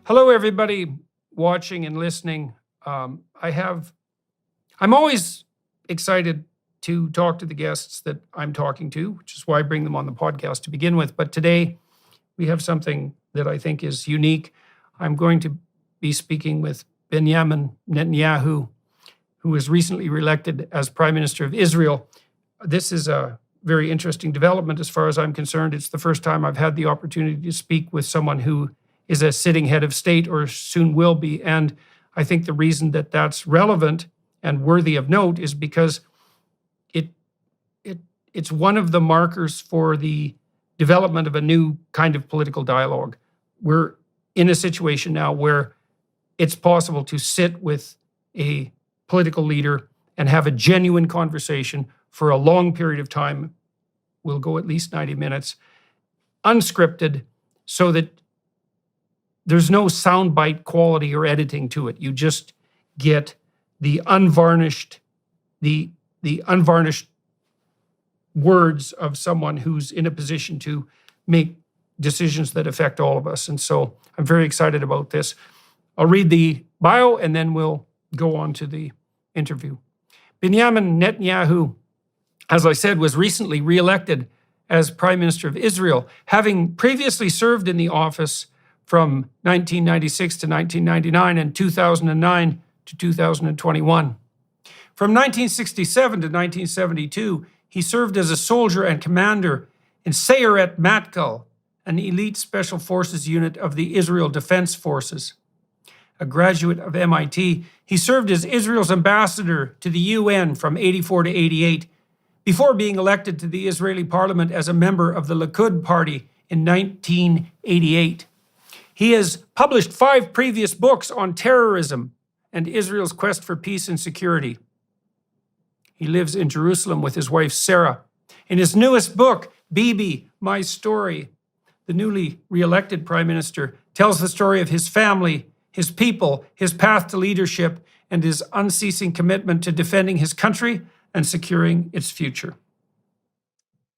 Hello, everybody watching and listening. I'm always excited to talk to the guests that I'm talking to, which is why I bring them on the podcast to begin with. But today we have something that I think is unique. I'm going to be speaking with Benjamin Netanyahu, who was recently reelected as Prime Minister of Israel. This is a very interesting development as far as I'm concerned. It's the first time I've had the opportunity to speak with someone who is a sitting head of state or soon will be. And I think the reason that that's relevant and worthy of note is because it's one of the markers for the development of a new kind of political dialogue. We're in a situation now where it's possible to sit with a political leader and have a genuine conversation for a long period of time. We'll go at least 90 minutes, unscripted, so that there's no soundbite quality or editing to it. You just get the unvarnished words of someone who's in a position to make decisions that affect all of us. And so I'm very excited about this. I'll read the bio and then we'll go on to the interview. Benjamin Netanyahu, as I said, was recently reelected as Prime Minister of Israel, having previously served in the office from 1996 to 1999 and 2009 to 2021. From 1967 to 1972, he served as a soldier and commander in Sayeret Matkal, an elite special forces unit of the Israel Defense Forces. A graduate of MIT, he served as Israel's ambassador to the UN from 84 to 88, before being elected to the Israeli parliament as a member of the Likud party in 1988. He has published 5 previous books on terrorism and Israel's quest for peace and security. He lives in Jerusalem with his wife, Sarah. In his newest book, Bibi, My Story, the newly re-elected prime minister tells the story of his family, his people, his path to leadership, and his unceasing commitment to defending his country and securing its future.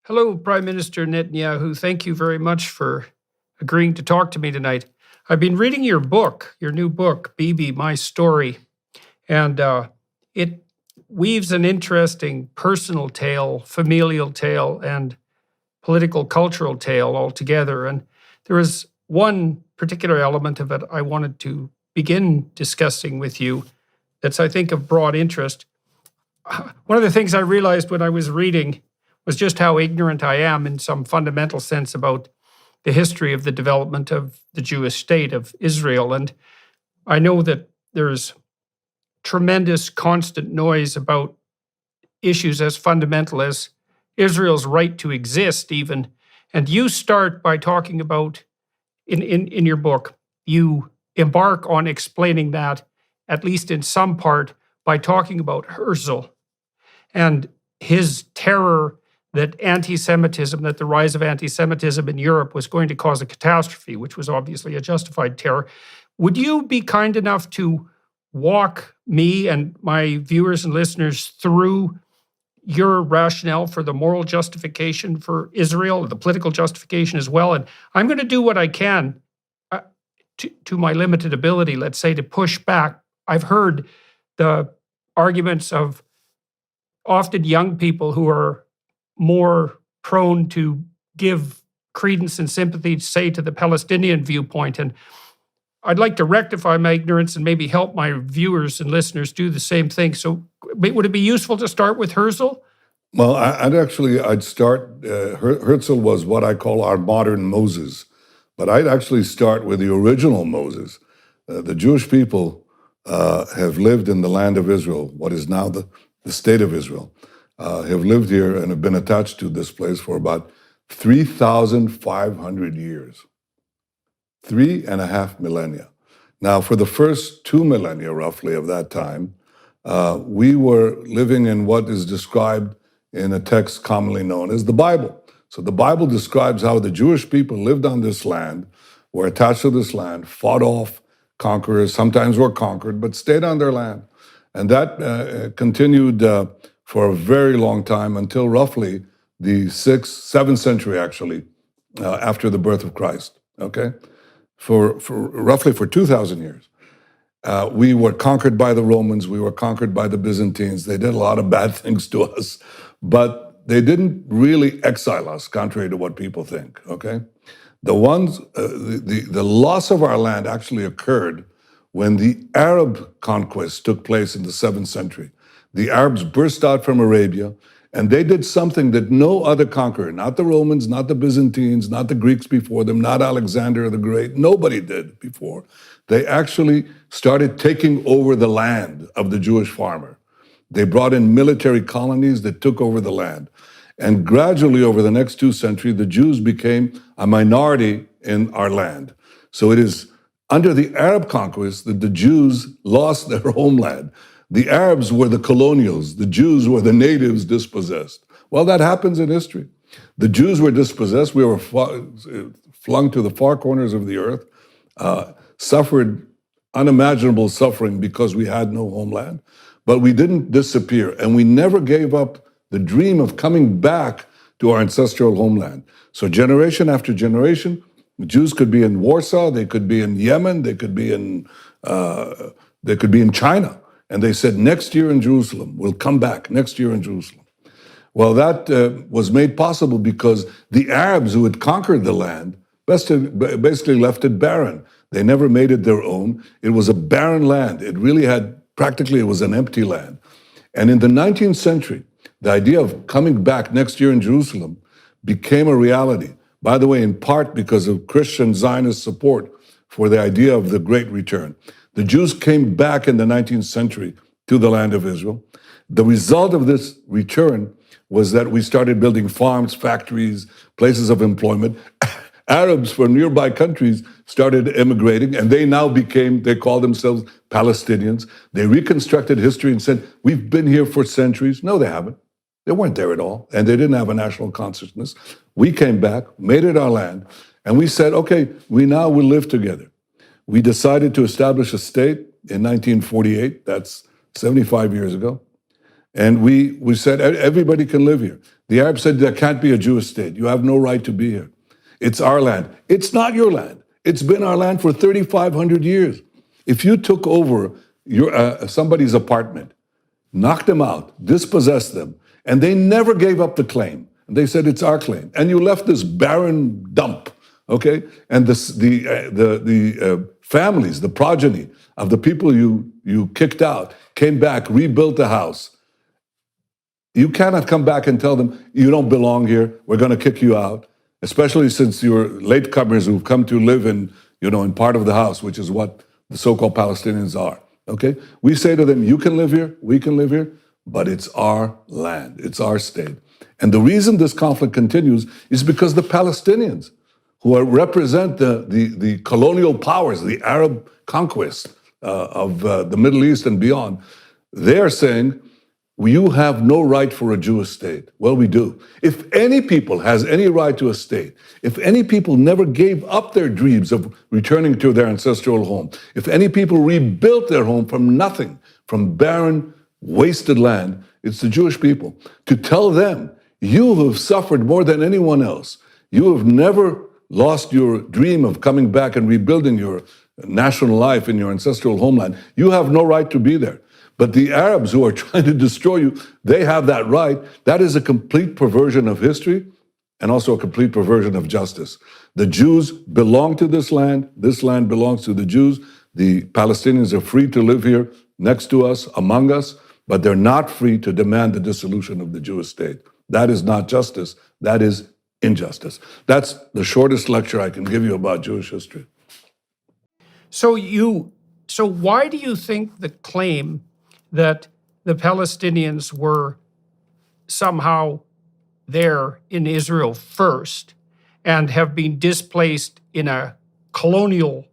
Hello, Prime Minister Netanyahu. Thank you very much for agreeing to talk to me tonight. I've been reading your book, your new book, Bibi, My Story, and it weaves an interesting personal tale, familial tale, and political cultural tale all together. And there is one particular element of it I wanted to begin discussing with you that's, I think, of broad interest. One of the things I realized when I was reading was just how ignorant I am in some fundamental sense about the history of the development of the Jewish state of Israel. And I know that there's tremendous constant noise about issues as fundamental as Israel's right to exist even. And you start by talking about, in your book, you embark on explaining that, at least in some part, by talking about Herzl and his terror that anti-Semitism, that the rise of anti-Semitism in Europe was going to cause a catastrophe, which was obviously a justified terror. Would you be kind enough to walk me and my viewers and listeners through your rationale for the moral justification for Israel, the political justification as well? And I'm going to do what I can to my limited ability, let's say, to push back. I've heard the arguments of often young people who are more prone to give credence and sympathy, say, to the Palestinian viewpoint. And I'd like to rectify my ignorance and maybe help my viewers and listeners do the same thing. So would it be useful to start with Herzl? Well, I'd start, Herzl was what I call our modern Moses, but I'd actually start with the original Moses. The Jewish people have lived in the land of Israel, what is now the state of Israel, have lived here and have been attached to this place for about 3,500 years. 3.5 millennia. Now, for the first 2 millennia, roughly, of that time, we were living in what is described in a text commonly known as the Bible. So the Bible describes how the Jewish people lived on this land, were attached to this land, fought off conquerors, sometimes were conquered, but stayed on their land. And that continued for a very long time until roughly the 6th, 7th century, actually, after the birth of Christ, okay? roughly for 2,000 years. We were conquered by the Romans. We were conquered by the Byzantines. They did a lot of bad things to us, but they didn't really exile us, contrary to what people think. Okay, the loss of our land actually occurred when the Arab conquest took place in the 7th century. The Arabs burst out from Arabia, and they did something that no other conqueror, not the Romans, not the Byzantines, not the Greeks before them, not Alexander the Great, nobody did before. They actually started taking over the land of the Jewish farmer. They brought in military colonies that took over the land. And gradually, over the next 2 centuries, the Jews became a minority in our land. So it is under the Arab conquest that the Jews lost their homeland. The Arabs were the colonials. The Jews were the natives dispossessed. Well, that happens in history. The Jews were dispossessed. We were flung to the far corners of the earth, suffered unimaginable suffering because we had no homeland. But we didn't disappear, and we never gave up the dream of coming back to our ancestral homeland. So generation after generation, the Jews could be in Warsaw, they could be in Yemen, they could be in China. And they said, next year in Jerusalem, we'll come back next year in Jerusalem. Well, that was made possible because the Arabs who had conquered the land basically left it barren. They never made it their own. It was a barren land. It really had, practically, it was an empty land. And in the 19th century, the idea of coming back next year in Jerusalem became a reality. By the way, in part because of Christian Zionist support for the idea of the Great Return. The Jews came back in the 19th century to the land of Israel. The result of this return was that we started building farms, factories, places of employment. Arabs from nearby countries started immigrating, and they call themselves Palestinians. They reconstructed history and said, we've been here for centuries. No, they haven't. They weren't there at all, and they didn't have a national consciousness. We came back, made it our land, and we said, okay, we now will live together. We decided to establish a state in 1948, that's 75 years ago, and we said, everybody can live here. The Arabs said, there can't be a Jewish state. You have no right to be here. It's our land. It's not your land. It's been our land for 3,500 years. If you took over somebody's apartment, knocked them out, dispossessed them, and they never gave up the claim, and they said, it's our claim, and you left this barren dump, okay? And the families, the progeny of the people you kicked out, came back, rebuilt the house. You cannot come back and tell them, you don't belong here, we're gonna kick you out, especially since you're latecomers who've come to live in part of the house, which is what the so-called Palestinians are, okay? We say to them, you can live here, we can live here, but it's our land, it's our state. And the reason this conflict continues is because the Palestinians, who represent the colonial powers, the Arab conquest of the Middle East and beyond, they are saying, you have no right for a Jewish state. Well, we do. If any people has any right to a state, if any people never gave up their dreams of returning to their ancestral home, if any people rebuilt their home from nothing, from barren, wasted land, it's the Jewish people. To tell them, you have suffered more than anyone else. You have never lost your dream of coming back and rebuilding your national life in your ancestral homeland. You have no right to be there. But the Arabs who are trying to destroy you, they have that right. That is a complete perversion of history and also a complete perversion of justice. The Jews belong to this land belongs to the Jews. The Palestinians are free to live here next to us, among us, but they're not free to demand the dissolution of the Jewish state. That is not justice, that is injustice. That's the shortest lecture I can give you about Jewish history. So why do you think the claim that the Palestinians were somehow there in Israel first and have been displaced in a colonial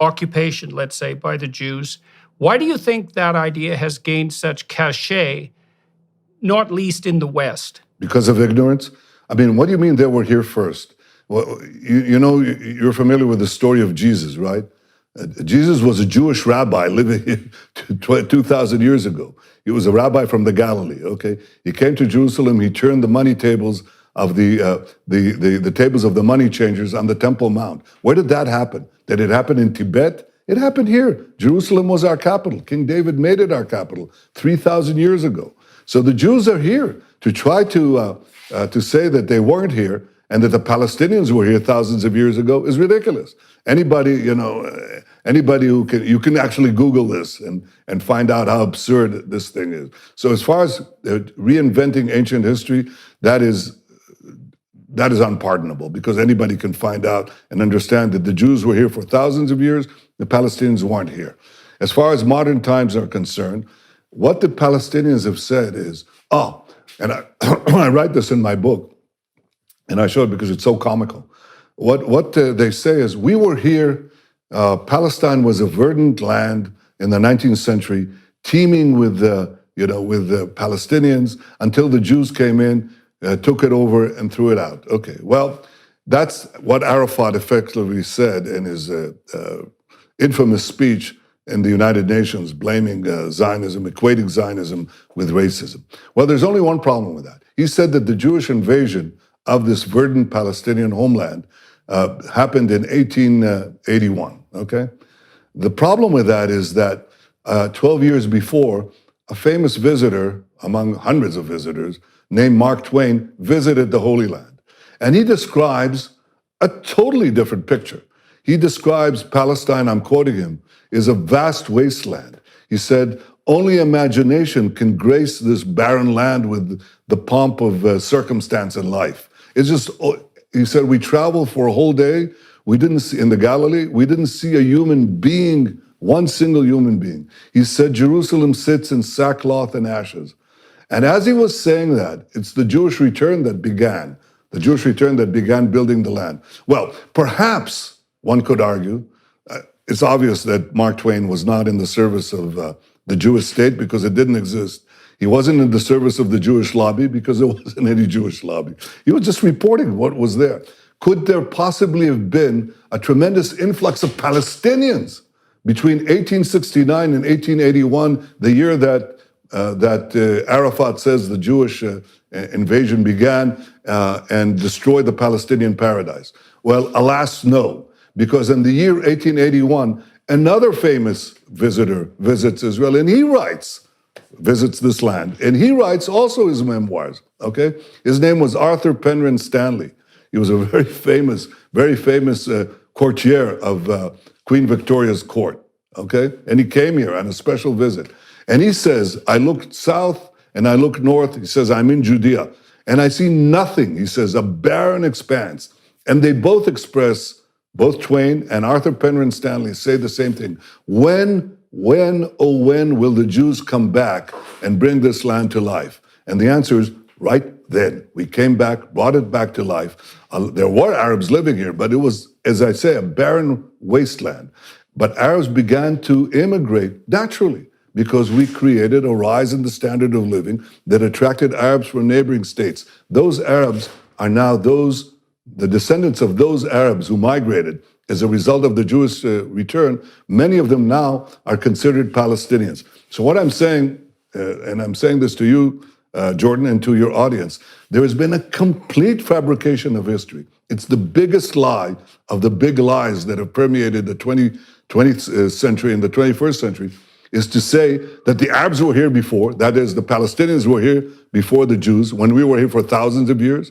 occupation, let's say, by the Jews, why do you think that idea has gained such cachet, not least in the West? Because of ignorance? I mean, what do you mean they were here first? Well, you're familiar with the story of Jesus, right? Jesus was a Jewish rabbi living here 2,000 years ago. He was a rabbi from the Galilee, okay? He came to Jerusalem, he turned the money tables of the tables of the money changers on the Temple Mount. Where did that happen? Did it happen in Tibet? It happened here. Jerusalem was our capital. King David made it our capital 3,000 years ago. So the Jews are here. To try to say that they weren't here and that the Palestinians were here thousands of years ago is ridiculous. Anybody, anybody who can, you can actually Google this and find out how absurd this thing is. So as far as reinventing ancient history, that is unpardonable, because anybody can find out and understand that the Jews were here for thousands of years, the Palestinians weren't here. As far as modern times are concerned, what the Palestinians have said is, and I write this in my book, and I show it because it's so comical. What they say is, we were here, Palestine was a verdant land in the 19th century, teeming with the Palestinians, until the Jews came in, took it over and threw it out. Okay, well, that's what Arafat effectively said in his infamous speech in the United Nations, blaming Zionism, equating Zionism with racism. Well, there's only one problem with that. He said that the Jewish invasion of this verdant Palestinian homeland happened in 1881, okay? The problem with that is that 12 years before, a famous visitor, among hundreds of visitors, named Mark Twain, visited the Holy Land. And he describes a totally different picture. He describes Palestine, I'm quoting him, is a vast wasteland. He said, only imagination can grace this barren land with the pomp of circumstance and life. It's just, he said, we traveled for a whole day. We didn't see, in the Galilee, we didn't see a human being, one single human being. He said, Jerusalem sits in sackcloth and ashes. And as he was saying that, it's the Jewish return that began building the land. Well, perhaps one could argue, it's obvious that Mark Twain was not in the service of the Jewish state because it didn't exist. He wasn't in the service of the Jewish lobby because there wasn't any Jewish lobby. He was just reporting what was there. Could there possibly have been a tremendous influx of Palestinians between 1869 and 1881, the year that Arafat says the Jewish invasion began and destroyed the Palestinian paradise? Well, alas, no. Because in the year 1881, another famous visitor visits Israel, and he visits this land, and he writes also his memoirs, okay? His name was Arthur Penrhyn Stanley. He was a very famous courtier of Queen Victoria's court, okay? And he came here on a special visit. And he says, I looked south and I looked north. He says, I'm in Judea, and I see nothing. He says, a barren expanse. And they both express, both Twain and Arthur Penrhyn Stanley say the same thing. When will the Jews come back and bring this land to life? And the answer is right then. We came back, brought it back to life. There were Arabs living here, but it was, as I say, a barren wasteland. But Arabs began to immigrate naturally because we created a rise in the standard of living that attracted Arabs from neighboring states. Those Arabs are now the descendants of those Arabs who migrated as a result of the Jewish return. Many of them now are considered Palestinians. So what I'm saying, and I'm saying this to you, Jordan, and to your audience, there has been a complete fabrication of history. It's the biggest lie of the big lies that have permeated the 20th century and the 21st century, is to say that the Arabs were here before, that is, the Palestinians were here before the Jews, when we were here for thousands of years,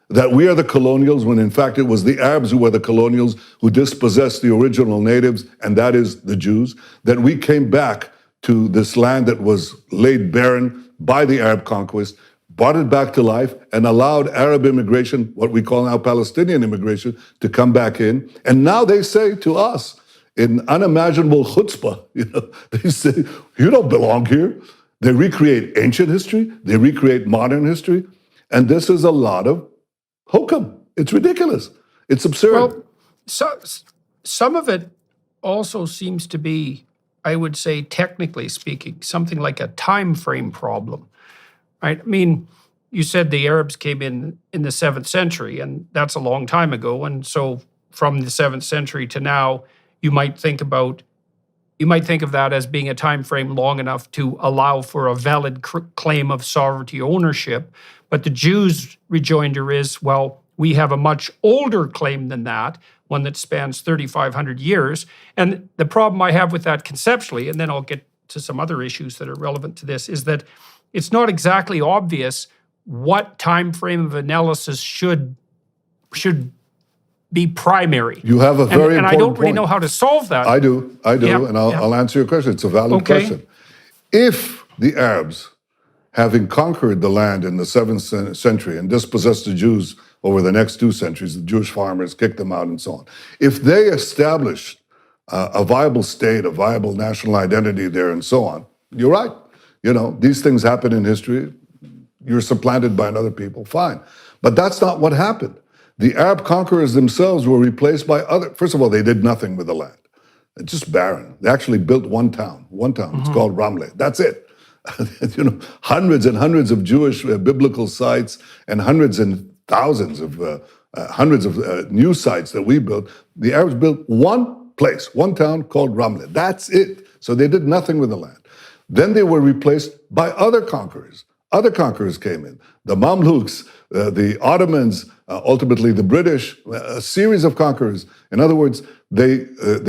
that we are the colonials, when in fact it was the Arabs who were the colonials, who dispossessed the original natives, and that is the Jews, that we came back to this land that was laid barren by the Arab conquest, brought it back to life, and allowed Arab immigration, what we call now Palestinian immigration, to come back in. And now they say to us, in unimaginable chutzpah, they say, you don't belong here. They recreate ancient history, they recreate modern history, and this is a lot of hokum. It's ridiculous. It's absurd. Well, some of it also seems to be, I would say, technically speaking, something like a time frame problem, right? I mean, you said the Arabs came in the 7th century, and that's a long time ago. And so from the 7th century to now, you might think of that as being a time frame long enough to allow for a valid claim of sovereignty ownership. But the Jews' rejoinder is, well, we have a much older claim than that, one that spans 3,500 years. And the problem I have with that conceptually, and then I'll get to some other issues that are relevant to this, is that it's not exactly obvious what time frame of analysis should be primary. You have a very and important I don't really point. know how to solve that. I do, Yeah, and I'll answer your question. It's a valid Okay. question. If the Arabs, having conquered the land in the 7th century and dispossessed the Jews over the next 2 centuries, the Jewish farmers kicked them out and so on, if they established a viable state, a viable national identity there and so on, you're right. You know, these things happen in history. You're supplanted by another people, fine. But that's not what happened. The Arab conquerors themselves were replaced by other. First of all, they did nothing with the land. It's just barren. They actually built one town. It's called Ramleh. That's it. You know, hundreds and hundreds of Jewish biblical sites and hundreds and thousands of new sites that we built. The Arabs built one place, one town called Ramleh. That's it. So they did nothing with the land. Then they were replaced by other conquerors. Other conquerors came in. The Mamluks, the Ottomans, ultimately the British, a series of conquerors. In other words, they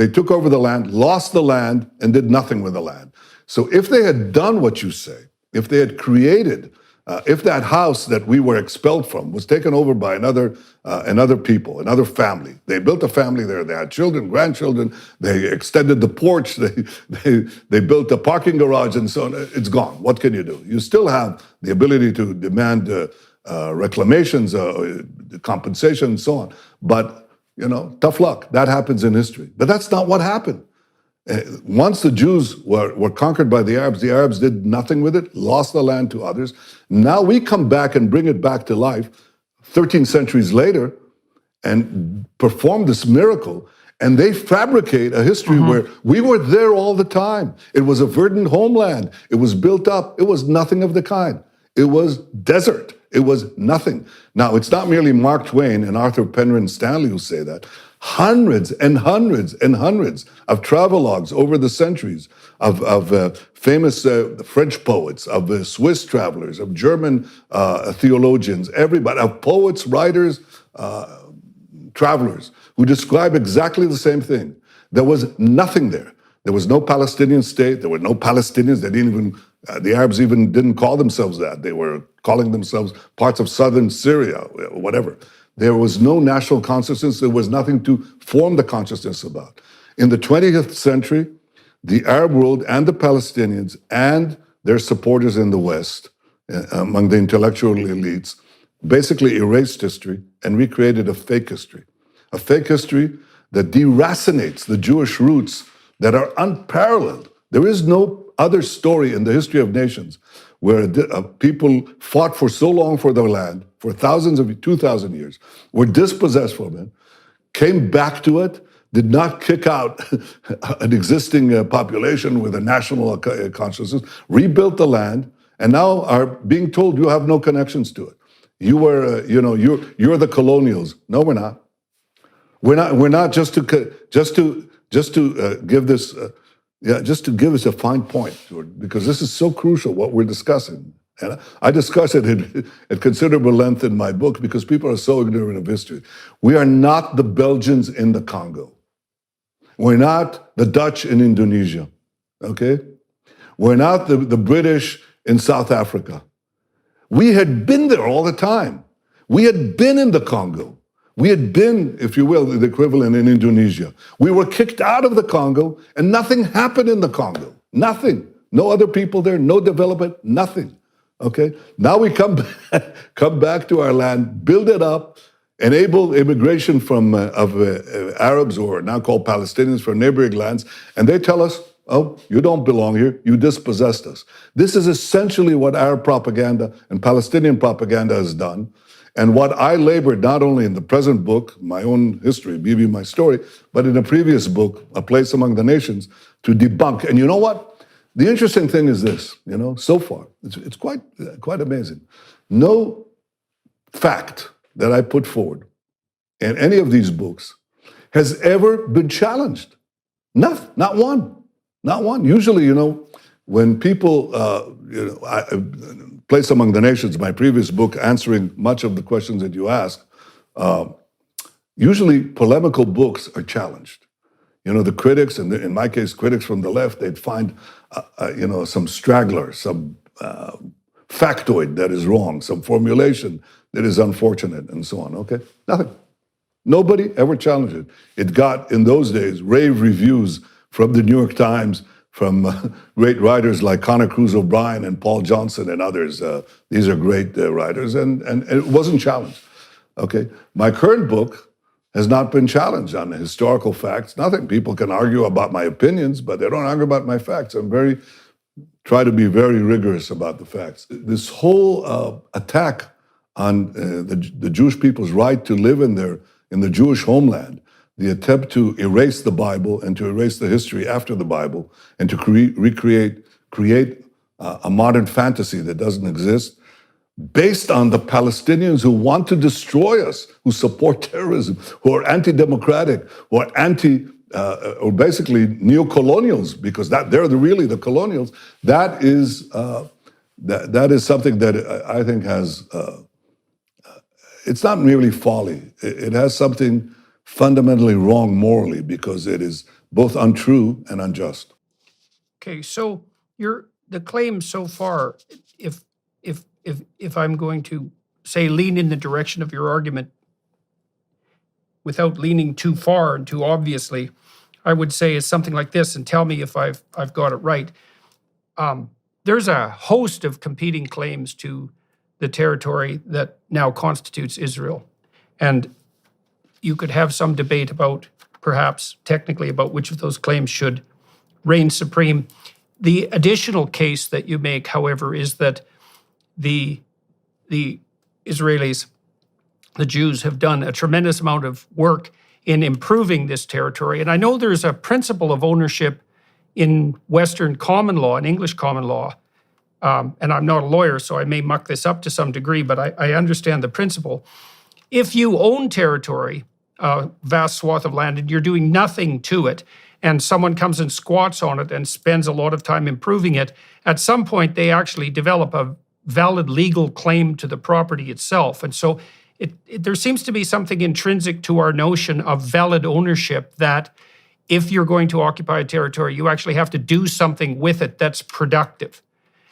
took over the land, lost the land, and did nothing with the land. So if they had done what you say, if they had created, if that house that we were expelled from was taken over by another people, another family, they built a family there, they had children, grandchildren, they extended the porch, they built a parking garage and so on, it's gone. What can you do? You still have the ability to demand reclamations, compensation and so on. But, you know, tough luck, that happens in history. But that's not what happened. Once the Jews were conquered by the Arabs did nothing with it, lost the land to others. Now we come back and bring it back to life 13 centuries later and perform this miracle. And they fabricate a history where we were there all the time. It was a verdant homeland. It was built up. It was nothing of the kind. It was desert. It was nothing. Now, it's not merely Mark Twain and Arthur Penryn Stanley who say that. Hundreds and hundreds and hundreds of travelogues over the centuries of famous French poets, of Swiss travelers, of German theologians, everybody, of poets, writers, travelers, who describe exactly the same thing. There was nothing there. There was no Palestinian state. There were no Palestinians. They didn't even, the Arabs even didn't call themselves that. They were calling themselves parts of southern Syria, whatever. There was no national consciousness. There was nothing to form the consciousness about. In the 20th century, the Arab world and the Palestinians and their supporters in the West, among the intellectual elites, basically erased history and recreated a fake history that deracinates the Jewish roots that are unparalleled. There is no other story in the history of nations where people fought for so long for their land, for 2,000 years, were dispossessed from it, came back to it, did not kick out an existing population with a national consciousness, rebuilt the land, and now are being told you have no connections to it. You were, you're the colonials. No, we're not. We're not just to give this. Just to give us a fine point, because this is so crucial, what we're discussing. And I discuss it at considerable length in my book because people are so ignorant of history. We are not the Belgians in the Congo. We're not the Dutch in Indonesia, okay? We're not the British in South Africa. We had been there all the time. We had been in the Congo. We had been, if you will, the equivalent in Indonesia. We were kicked out of the Congo and nothing happened in the Congo. Nothing. No other people there, no development, nothing. Okay? Now we come back to our land, build it up, enable immigration of Arabs, or now called Palestinians, from neighboring lands, and they tell us, oh, you don't belong here, you dispossessed us. This is essentially what Arab propaganda and Palestinian propaganda has done. And what I labored not only in the present book, my own history, Bibi, my story, but in a previous book, A Place Among the Nations, to debunk. And you know what? The interesting thing is this, so far, it's quite amazing. No fact that I put forward in any of these books has ever been challenged. Not one. Not one. Usually, when people, Place Among the Nations, my previous book, answering much of the questions that you ask, usually polemical books are challenged. The critics, and in my case, critics from the left, they'd find, some straggler, some factoid that is wrong, some formulation that is unfortunate, and so on. Okay, nothing. Nobody ever challenged it. It got, in those days, rave reviews from the New York Times, from great writers like Conor Cruz O'Brien and Paul Johnson and others. These are great writers, and it wasn't challenged. Okay, my current book has not been challenged on the historical facts. Nothing. People can argue about my opinions, but they don't argue about my facts. Try to be very rigorous about the facts. This whole attack on the Jewish people's right to live in the Jewish homeland, the attempt to erase the Bible and to erase the history after the Bible, and to create a modern fantasy that doesn't exist, based on the Palestinians who want to destroy us, who support terrorism, who are anti-democratic, who are or basically neo-colonials, because they're really the colonials. That is something that I think has. It's not merely folly. It has something fundamentally wrong morally, because it is both untrue and unjust. Okay, so the claim so far, if I'm going to say lean in the direction of your argument without leaning too far and too obviously, I would say is something like this, and tell me if I've got it right. There's a host of competing claims to the territory that now constitutes Israel. And you could have some debate about, perhaps technically, about which of those claims should reign supreme. The additional case that you make, however, is that the Israelis, the Jews, have done a tremendous amount of work in improving this territory. And I know there's a principle of ownership in Western common law, in English common law, and I'm not a lawyer, so I may muck this up to some degree, but I understand the principle. If you own territory, a vast swath of land, and you're doing nothing to it, and someone comes and squats on it and spends a lot of time improving it, at some point they actually develop a valid legal claim to the property itself. And so there seems to be something intrinsic to our notion of valid ownership, that if you're going to occupy a territory, you actually have to do something with it that's productive.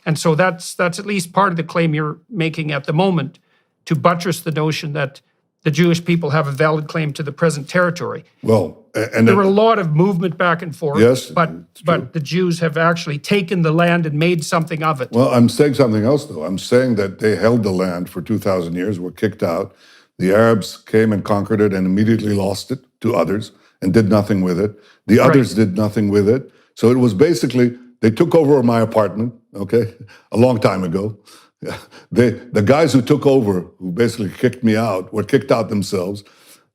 And so that's at least part of the claim you're making at the moment, to buttress the notion that the Jewish people have a valid claim to the present territory. Well, and there were a lot of movement back and forth, yes, but the Jews have actually taken the land and made something of it. Well, I'm saying something else, though. I'm saying that they held the land for 2,000 years, were kicked out. The Arabs came and conquered it and immediately lost it to others and did nothing with it. The others did nothing with it. So it was basically, they took over my apartment, okay, a long time ago. The guys who took over, who basically kicked me out, were kicked out themselves.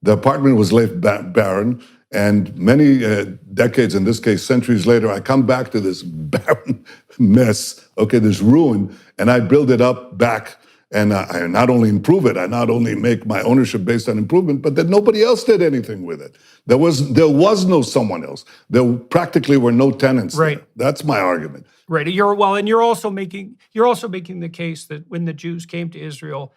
The apartment was left barren, and many decades, in this case centuries later, I come back to this barren mess, okay, this ruin, and I build it up back, and I not only improve it, I not only make my ownership based on improvement, but that nobody else did anything with it. There was no someone else. There practically were no tenants. Right. There. That's my argument. Right. You're also making the case that when the Jews came to Israel,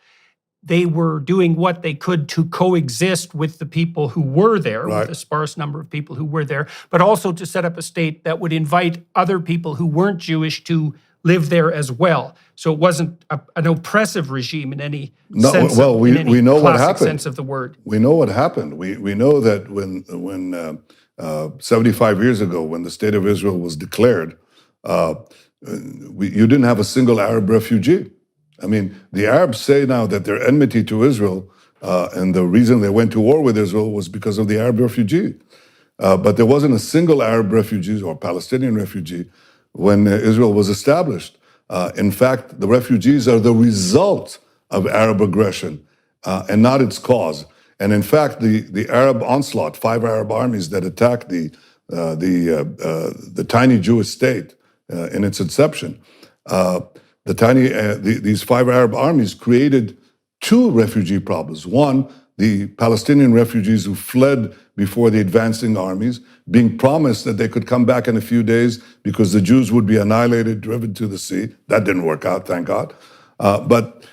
they were doing what they could to coexist with the people who were there, with a sparse number of people who were there, but also to set up a state that would invite other people who weren't Jewish to live there as well. So it wasn't an oppressive regime in any sense. Well, we know what happened. Sense of the word. We know what happened. We know that when 75 years ago, when the state of Israel was declared, you didn't have a single Arab refugee. I mean, the Arabs say now that their enmity to Israel and the reason they went to war with Israel was because of the Arab refugee. But there wasn't a single Arab refugee or Palestinian refugee when Israel was established. In fact, the refugees are the result of Arab aggression and not its cause. And in fact, the Arab onslaught, 5 Arab armies that attacked the tiny Jewish state in its inception, these 5 Arab armies created 2 refugee problems. One, the Palestinian refugees who fled before the advancing armies, being promised that they could come back in a few days because the Jews would be annihilated, driven to the sea. That didn't work out, thank God. But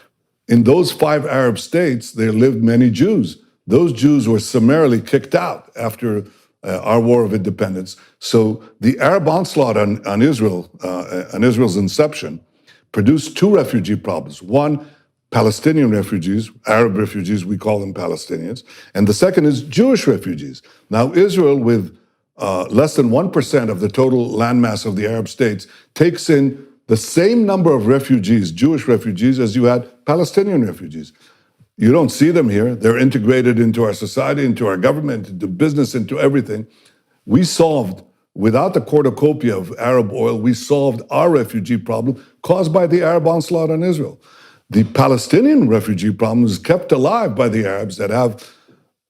in those 5 Arab states, there lived many Jews. Those Jews were summarily kicked out after our War of Independence. So the Arab onslaught on Israel, on Israel's inception, produced 2 refugee problems. One, Palestinian refugees, Arab refugees, we call them Palestinians. And the second is Jewish refugees. Now, Israel, with less than 1% of the total landmass of the Arab states, takes in the same number of refugees, Jewish refugees, as you had Palestinian refugees. You don't see them here. They're integrated into our society, into our government, into business, into everything. We solved, without the cornucopia of Arab oil, we solved our refugee problem caused by the Arab onslaught on Israel. The Palestinian refugee problem is kept alive by the Arabs that have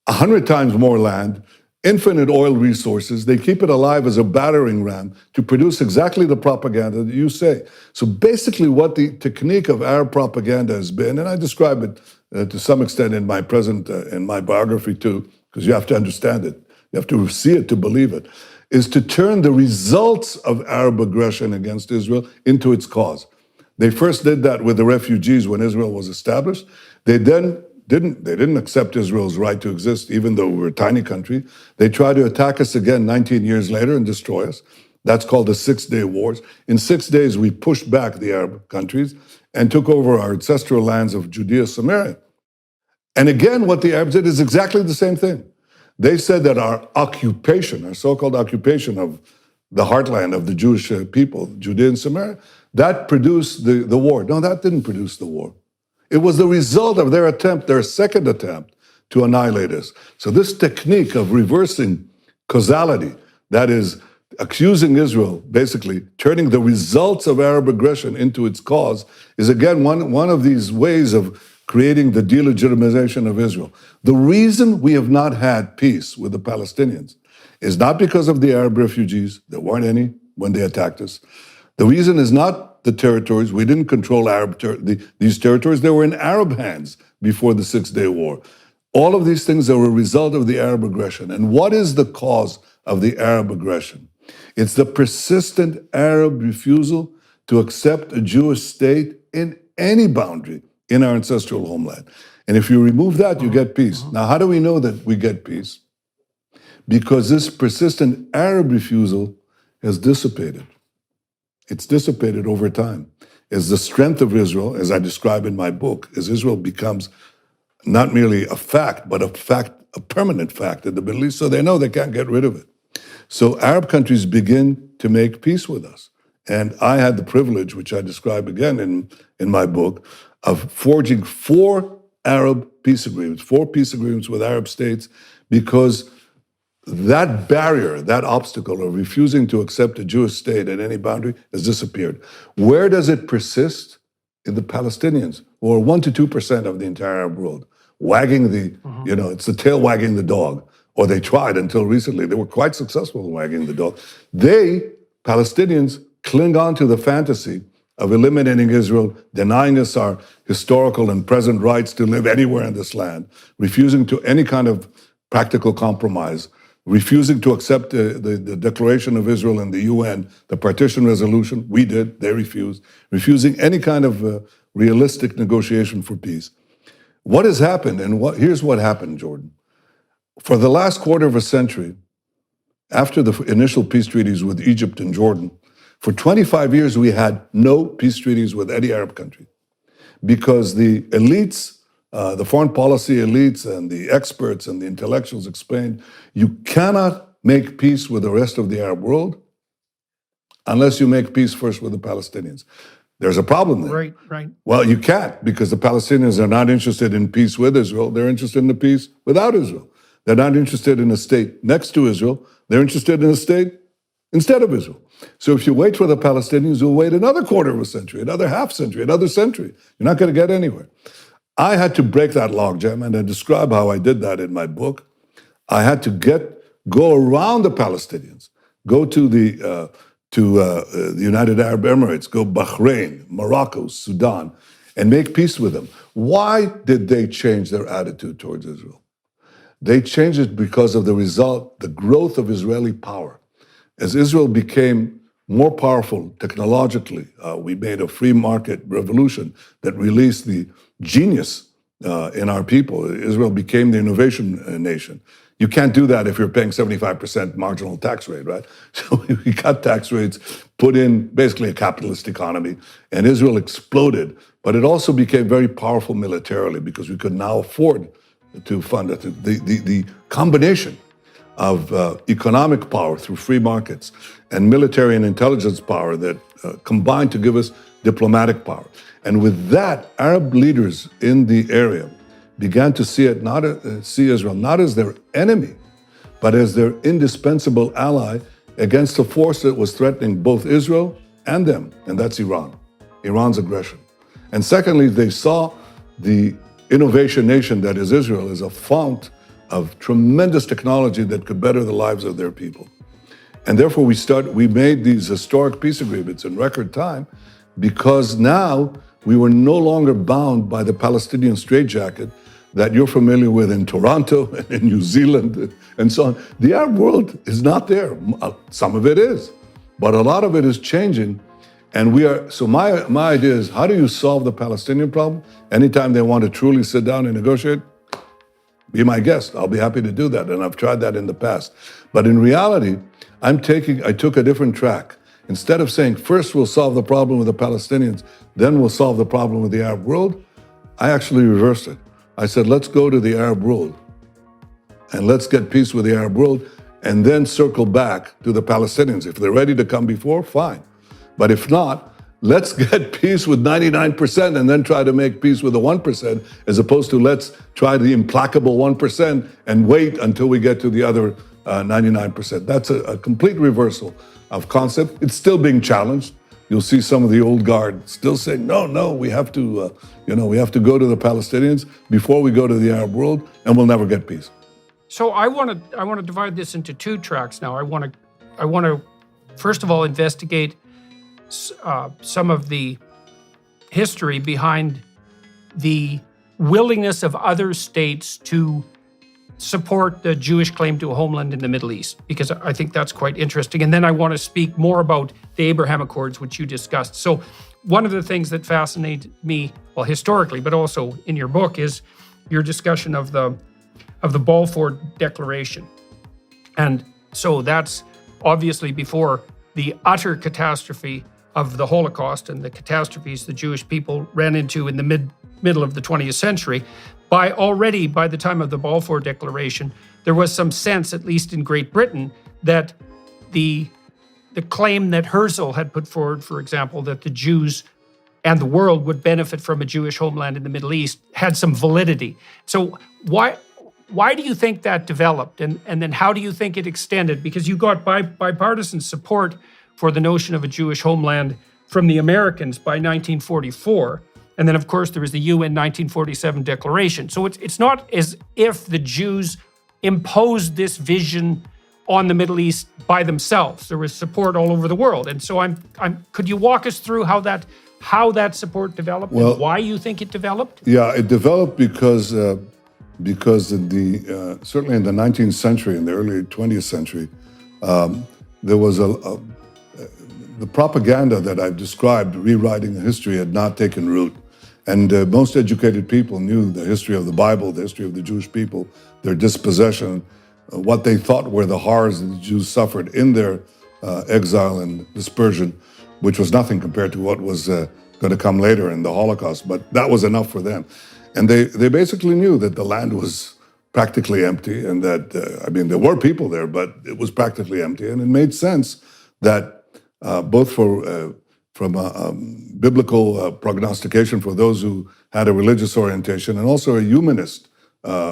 100 times more land, infinite oil resources. They keep it alive as a battering ram to produce exactly the propaganda that you say. So basically what the technique of Arab propaganda has been, and I describe it to some extent in my in my biography too, because you have to understand it. You have to see it to believe it, is to turn the results of Arab aggression against Israel into its cause. They first did that with the refugees when Israel was established. They then didn't accept Israel's right to exist, even though we were a tiny country. They tried to attack us again 19 years later and destroy us. That's called the 6-Day Wars. In 6 days, we pushed back the Arab countries and took over our ancestral lands of Judea, Samaria. And again, what the Arabs did is exactly the same thing. They said that our occupation, our so-called occupation of the heartland of the Jewish people, Judea and Samaria, that produced the war. No, that didn't produce the war. It was the result of their attempt, their second attempt to annihilate us. So this technique of reversing causality, that is, accusing Israel, basically turning the results of Arab aggression into its cause, is again one of these ways of creating the delegitimization of Israel. The reason we have not had peace with the Palestinians is not because of the Arab refugees. There weren't any when they attacked us. The reason is not the territories. We didn't control these territories. They were in Arab hands before the 6-Day War. All of these things are a result of the Arab aggression. And what is the cause of the Arab aggression? It's the persistent Arab refusal to accept a Jewish state in any boundary in our ancestral homeland. And if you remove that, you get peace. Now, how do we know that we get peace? Because this persistent Arab refusal has dissipated. It's dissipated over time. As the strength of Israel, as I describe in my book, as Israel becomes not merely a fact, but a permanent fact in the Middle East, so they know they can't get rid of it. So Arab countries begin to make peace with us. And I had the privilege, which I describe again in my book, of forging 4 Arab peace agreements, 4 peace agreements with Arab states, because that barrier, that obstacle of refusing to accept a Jewish state at any boundary has disappeared. Where does it persist? In the Palestinians, who are 1% to 2% of the entire Arab world, wagging it's the tail wagging the dog. Or they tried until recently. They were quite successful in wagging the dog. Palestinians, cling on to the fantasy of eliminating Israel, denying us our historical and present rights to live anywhere in this land, refusing to any kind of practical compromise, refusing to accept the declaration of Israel in the UN, the partition resolution. We did, they refused, refusing any kind of realistic negotiation for peace. What has happened, and here's what happened, Jordan. For the last quarter of a century, after the initial peace treaties with Egypt and Jordan, for 25 years we had no peace treaties with any Arab country because the elites, the foreign policy elites and the experts and the intellectuals explained, you cannot make peace with the rest of the Arab world unless you make peace first with the Palestinians. There's a problem there. Right. Well, you can't, because the Palestinians are not interested in peace with Israel. They're interested in the peace without Israel. They're not interested in a state next to Israel. They're interested in a state instead of Israel. So if you wait for the Palestinians, you'll wait another quarter of a century, another half century, another century. You're not going to get anywhere. I had to break that logjam, and I describe how I did that in my book. I had to go around the Palestinians, go to the United Arab Emirates, go Bahrain, Morocco, Sudan, and make peace with them. Why did they change their attitude towards Israel? They changed it because of the result, the growth of Israeli power. As Israel became more powerful technologically, we made a free market revolution that released the genius in our people. Israel became the innovation nation. You can't do that if you're paying 75% marginal tax rate, right? So we cut tax rates, put in basically a capitalist economy, and Israel exploded. But it also became very powerful militarily because we could now afford to fund it. The combination of economic power through free markets and military and intelligence power that combined to give us diplomatic power. And with that, Arab leaders in the area began to see Israel not as their enemy, but as their indispensable ally against a force that was threatening both Israel and them, and that's Iran's aggression. And secondly, they saw the innovation nation that is Israel as a fount of tremendous technology that could better the lives of their people. And therefore we made these historic peace agreements in record time because now we were no longer bound by the Palestinian straitjacket that you're familiar with in Toronto and in New Zealand and so on. The Arab world is not there. Some of it is, but a lot of it is changing. And so my idea is, how do you solve the Palestinian problem? Anytime they want to truly sit down and negotiate, be my guest. I'll be happy to do that. And I've tried that in the past. But in reality, I took a different track. Instead of saying, first we'll solve the problem with the Palestinians, then we'll solve the problem with the Arab world, I actually reversed it. I said, let's go to the Arab world and let's get peace with the Arab world and then circle back to the Palestinians. If they're ready to come before, fine. But if not, let's get peace with 99% and then try to make peace with the 1%, as opposed to let's try the implacable 1% and wait until we get to the other 99%. That's a complete reversal of concept. It's still being challenged. You'll see some of the old guard still saying, no, we have to, we have to go to the Palestinians before we go to the Arab world, and we'll never get peace. So I want to divide this into two tracks now. I want to first of all investigate some of the history behind the willingness of other states to support the Jewish claim to a homeland in the Middle East, because I think that's quite interesting. And then I want to speak more about the Abraham Accords, which you discussed. So one of the things that fascinated me, well, historically, but also in your book, is your discussion of the Balfour Declaration. And so that's obviously before the utter catastrophe of the Holocaust and the catastrophes the Jewish people ran into in the middle of the 20th century. By the time of the Balfour Declaration, there was some sense, at least in Great Britain, that the claim that Herzl had put forward, for example, that the Jews and the world would benefit from a Jewish homeland in the Middle East, had some validity. So why do you think that developed? And then how do you think it extended? Because you got bipartisan support for the notion of a Jewish homeland from the Americans by 1944. And then, of course, there was the UN 1947 declaration. So it's not as if the Jews imposed this vision on the Middle East by themselves. There was support all over the world. And so could you walk us through how that support developed and why you think it developed? Yeah, it developed because in certainly in the 19th century, in the early 20th century, there was the propaganda that I've described, rewriting the history, had not taken root. And most educated people knew the history of the Bible, the history of the Jewish people, their dispossession, what they thought were the horrors that the Jews suffered in their exile and dispersion, which was nothing compared to what was going to come later in the Holocaust. But that was enough for them. And they basically knew that the land was practically empty and that, there were people there, but it was practically empty. And it made sense that both from a biblical prognostication for those who had a religious orientation and also a humanist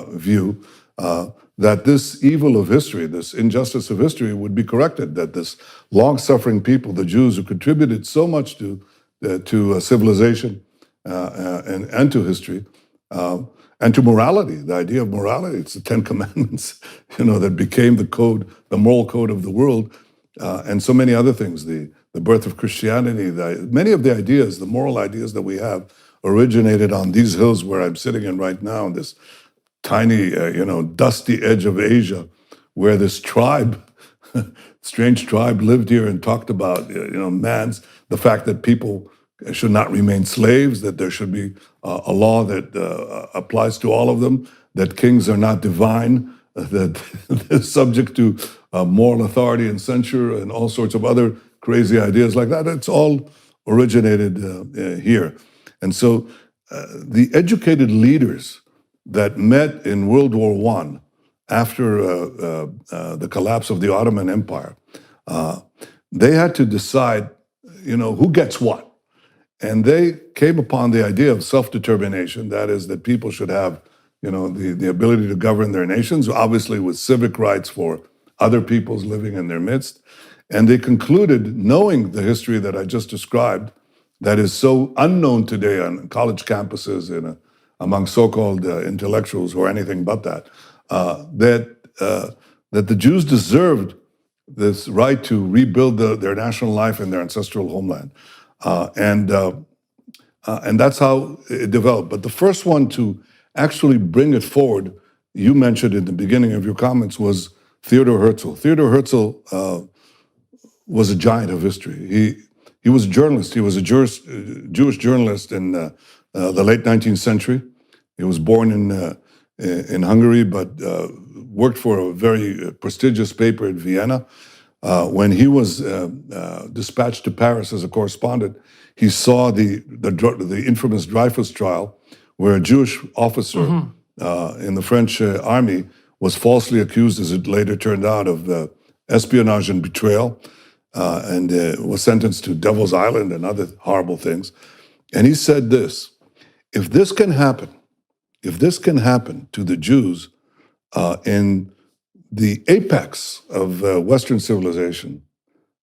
view, that this evil of history, this injustice of history would be corrected, that this long-suffering people, the Jews who contributed so much to civilization and to history, and to morality, the idea of morality, it's the Ten Commandments, that became the code, the moral code of the world, and so many other things, the birth of Christianity, many of the ideas, the moral ideas that we have originated on these hills where I'm sitting in right now, in this tiny, dusty edge of Asia, where this tribe, strange tribe, lived here and talked about, the fact that people should not remain slaves, that there should be a law that applies to all of them, that kings are not divine, that they're subject to moral authority and censure and all sorts of other crazy ideas like that. It's all originated here. And so the educated leaders that met in World War I after the collapse of the Ottoman Empire, they had to decide, who gets what. And they came upon the idea of self-determination, that is, that people should have, the ability to govern their nations, obviously with civic rights for other peoples living in their midst. And they concluded, knowing the history that I just described, that is so unknown today on college campuses and among so-called intellectuals who are anything but that, that the Jews deserved this right to rebuild their national life in their ancestral homeland. And that's how it developed. But the first one to actually bring it forward, you mentioned in the beginning of your comments, was Theodor Herzl. Theodor Herzl was a giant of history. He was a journalist. He was a Jewish journalist in the late 19th century. He was born in Hungary, but worked for a very prestigious paper in Vienna. When he was dispatched to Paris as a correspondent, he saw the infamous Dreyfus trial, where a Jewish officer in the French army was falsely accused, as it later turned out, of espionage and betrayal, and was sentenced to Devil's Island and other horrible things. And he said this: if this can happen to the Jews in the apex of Western civilization,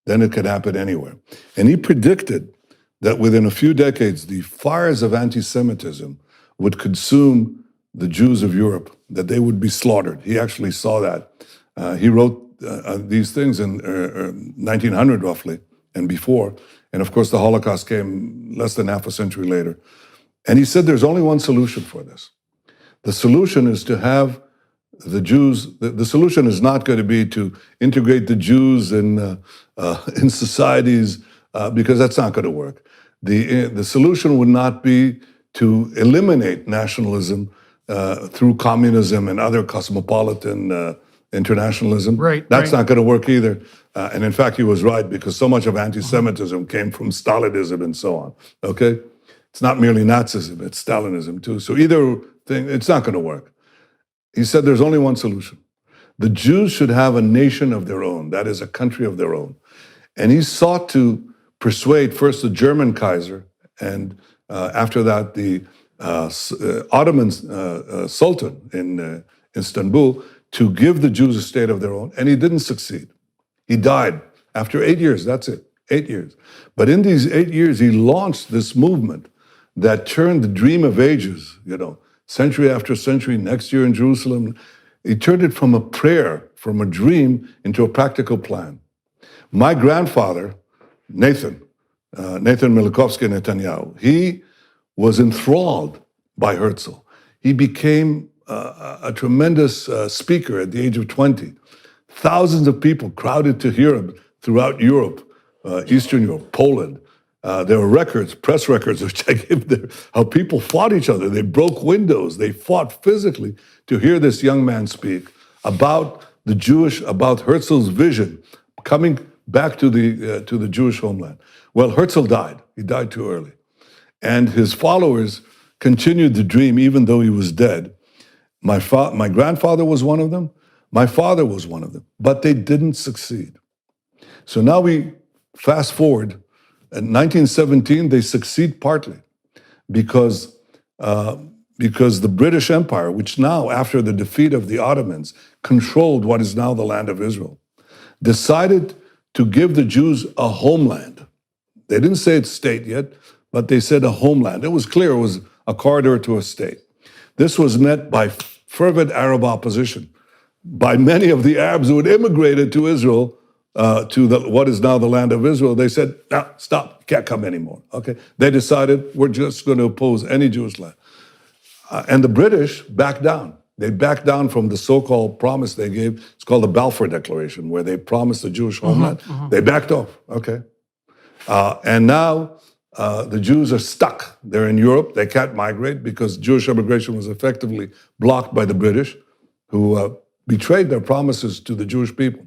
then it could happen anywhere. And he predicted that within a few decades, the fires of anti-Semitism would consume the Jews of Europe, that they would be slaughtered. He actually saw that. He wrote these things in 1900, roughly, and before. And of course, the Holocaust came less than half a century later. And he said there's only one solution for this. The solution is to have the Jews, the solution is not going to be to integrate the Jews in societies, because that's not going to work. The solution would not be to eliminate nationalism through communism and other cosmopolitan internationalism. That's not going to work either. And in fact, he was right, because so much of anti-Semitism came from Stalinism and so on. Okay? It's not merely Nazism, it's Stalinism too. So either thing, it's not going to work. He said there's only one solution. The Jews should have a nation of their own, that is, a country of their own. And he sought to persuade first the German Kaiser, and after that the Ottoman Sultan in Istanbul, to give the Jews a state of their own, and he didn't succeed. He died after 8 years, that's it, 8 years. But in these 8 years, he launched this movement that turned the dream of ages, century after century, next year in Jerusalem. He turned it from a prayer, from a dream, into a practical plan. My grandfather, Nathan Milikovsky Netanyahu, he was enthralled by Herzl. He became a tremendous speaker at the age of 20. Thousands of people crowded to hear him throughout Europe, Eastern Europe, Poland. There were records, press records, which I give there, how people fought each other. They broke windows. They fought physically to hear this young man speak about about Herzl's vision coming back to the Jewish homeland. Well, Herzl died. He died too early. And his followers continued the dream even though he was dead. My grandfather was one of them. My father was one of them. But they didn't succeed. So now we fast forward. In 1917, they succeed partly because the British Empire, which now, after the defeat of the Ottomans, controlled what is now the land of Israel, decided to give the Jews a homeland. They didn't say it's state yet, but they said a homeland. It was clear it was a corridor to a state. This was met by fervent Arab opposition by many of the Arabs who had immigrated to Israel, to what is now the land of Israel. They said, no, stop, can't come anymore. Okay, they decided we're just going to oppose any Jewish land. And the British backed down. They backed down from the so-called promise they gave. It's called the Balfour Declaration, where they promised the Jewish homeland. They backed off, okay? And now the Jews are stuck. They're in Europe. They can't migrate because Jewish immigration was effectively blocked by the British, who betrayed their promises to the Jewish people.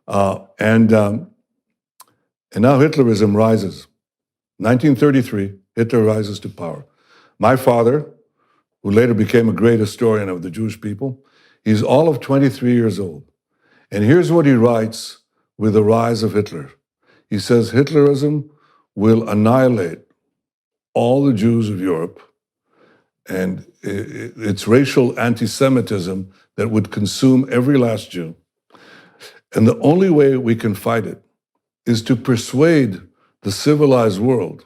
And now Hitlerism rises. 1933, Hitler rises to power. My father, who later became a great historian of the Jewish people, he's all of 23 years old. And here's what he writes with the rise of Hitler. He says, Hitlerism will annihilate all the Jews of Europe, and it's racial anti-Semitism that would consume every last Jew. And the only way we can fight it is to persuade the civilized world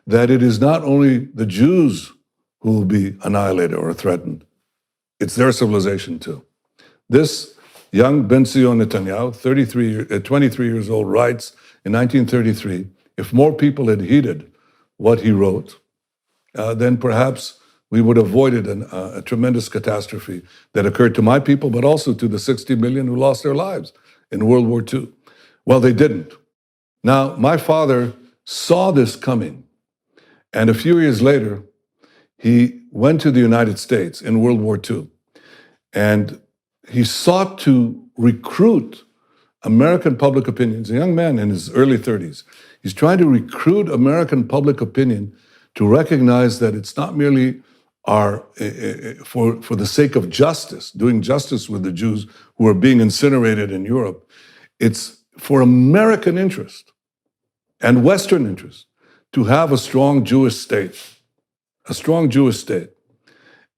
that it is not only the Jews who will be annihilated or threatened, it's their civilization too. This young Benjamin Netanyahu, 23 years old, writes in 1933, if more people had heeded what he wrote, then perhaps we would have avoided a tremendous catastrophe that occurred to my people, but also to the 60 million who lost their lives in World War II. Well, they didn't. Now, my father saw this coming, and a few years later, he went to the United States in World War II, and he sought to recruit American public opinion. He's a young man in his early 30s. He's trying to recruit American public opinion to recognize that it's not merely for the sake of justice, doing justice with the Jews who are being incinerated in Europe. It's for American interest and Western interest to have a strong Jewish state, a strong Jewish state.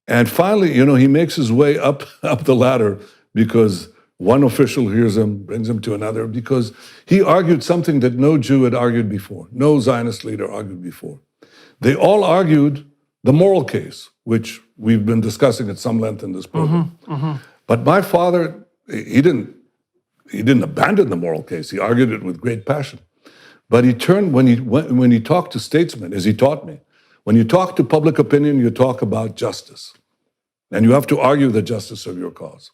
And finally, he makes his way up the ladder because one official hears him, brings him to another, because he argued something that no Jew had argued before, no Zionist leader argued before. They all argued the moral case, which we've been discussing at some length in this program. But my father, he didn't abandon the moral case. He argued it with great passion. But he turned, when he talked to statesmen, as he taught me, when you talk to public opinion, you talk about justice. And you have to argue the justice of your cause.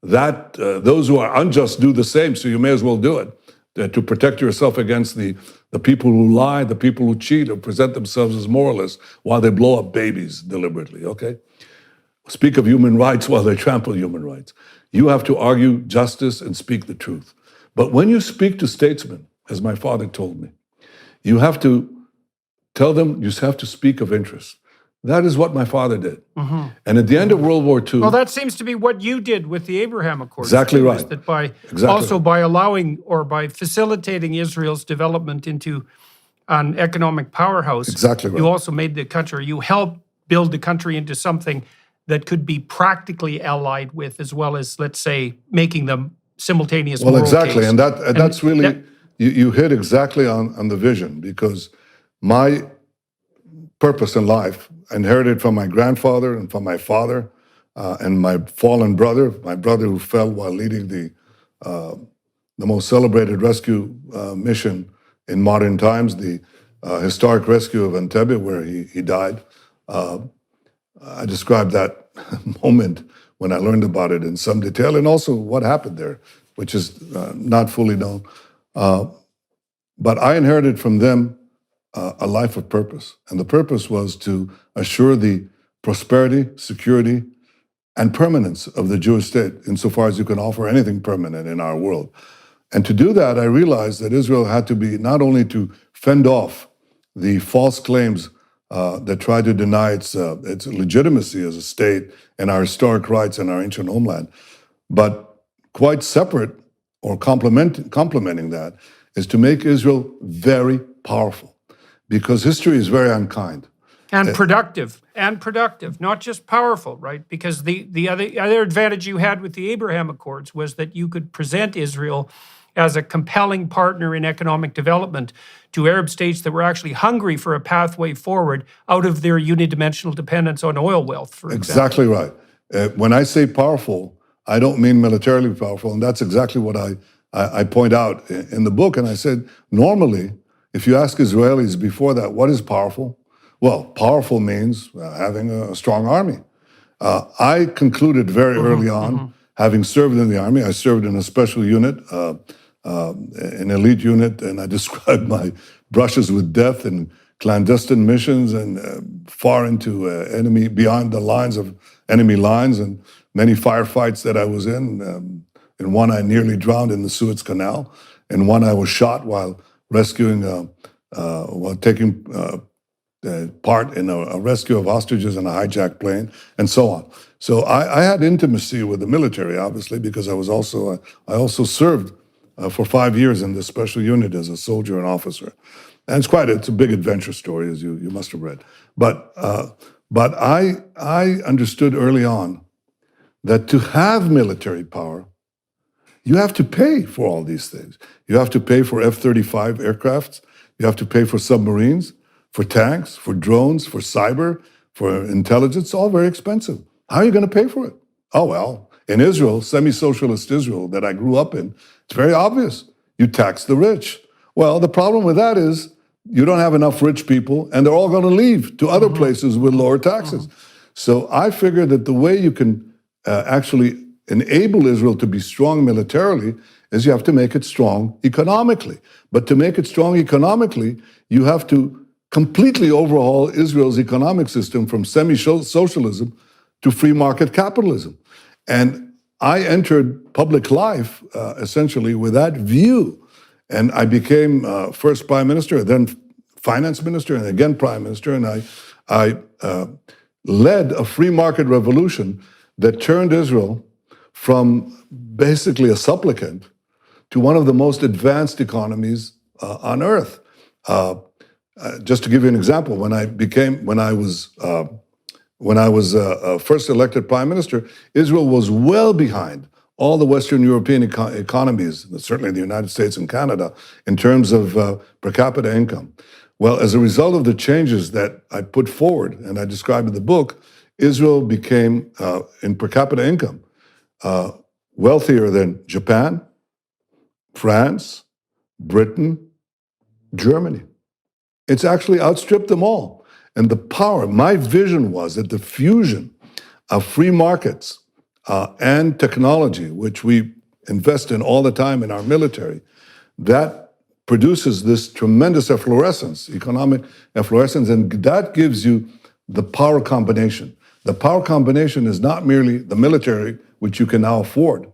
That those who are unjust do the same, so you may as well do it to protect yourself against the people who lie, the people who cheat or present themselves as moralists while they blow up babies deliberately, okay? Speak of human rights while they trample human rights. You have to argue justice and speak the truth. But when you speak to statesmen, as my father told me, you have to tell them, you have to speak of interest. That is what my father did. And at the end of World War II... Well, that seems to be what you did with the Abraham Accords. Exactly right. That by allowing or by facilitating Israel's development into an economic powerhouse, exactly right. You also made the country, you helped build the country into something that could be practically allied with, as well as, let's say, making them simultaneous moral exactly. case. And that's really, you hit exactly on the vision, because my purpose in life, inherited from my grandfather and from my father and my fallen brother, my brother who fell while leading the most celebrated rescue mission in modern times, the historic rescue of Entebbe, where he died. I described that moment when I learned about it in some detail, and also what happened there, which is not fully known. But I inherited from them a life of purpose. And the purpose was to assure the prosperity, security, and permanence of the Jewish state, insofar as you can offer anything permanent in our world. And to do that, I realized that Israel had to be not only to fend off the false claims that tried to deny its legitimacy as a state and our historic rights and our ancient homeland, but quite separate or complementing that is to make Israel very powerful. Because history is very unkind. And productive, not just powerful, right? Because the other advantage you had with the Abraham Accords was that you could present Israel as a compelling partner in economic development to Arab states that were actually hungry for a pathway forward out of their unidimensional dependence on oil wealth, for example. Exactly right. When I say powerful, I don't mean militarily powerful, and that's exactly what I point out in the book. And I said, normally, if you ask Israelis before that, what is powerful? Well, powerful means having a strong army. I concluded very early on, having served in the Army, I served in a special unit, an elite unit, and I described my brushes with death and clandestine missions and far into enemy, beyond the lines of enemy lines, and many firefights that I was in. In one, I nearly drowned in the Suez Canal. In one, I was shot while rescuing, while taking part in a rescue of hostages in a hijacked plane, and so on. So I had intimacy with the military, obviously, because I also served for 5 years in this special unit as a soldier and officer. And it's a big adventure story, as you must have read. But I understood early on that to have military power, you have to pay for all these things. You have to pay for F-35 aircrafts. You have to pay for submarines, for tanks, for drones, for cyber, for intelligence, all very expensive. How are you going to pay for it? Oh, well, in Israel, semi-socialist Israel that I grew up in, it's very obvious. You tax the rich. Well, the problem with that is you don't have enough rich people, and they're all going to leave to other places with lower taxes. So I figured that the way you can actually enable Israel to be strong militarily is you have to make it strong economically. But to make it strong economically, you have to completely overhaul Israel's economic system from semi-socialism to free market capitalism. And I entered public life essentially with that view. And I became first prime minister, then finance minister, and again prime minister. And I led a free market revolution that turned Israel from basically a supplicant to one of the most advanced economies on earth. Just to give you an example, when I was first elected prime minister, Israel was well behind all the Western European economies, certainly the United States and Canada, in terms of per capita income. Well, as a result of the changes that I put forward and I described in the book, Israel became, in per capita income, wealthier than Japan, France, Britain, Germany. It's actually outstripped them all. And the power, my vision was that the fusion of free markets and technology, which we invest in all the time in our military, that produces this tremendous efflorescence, economic efflorescence, and that gives you the power combination. The power combination is not merely the military, which you can now afford.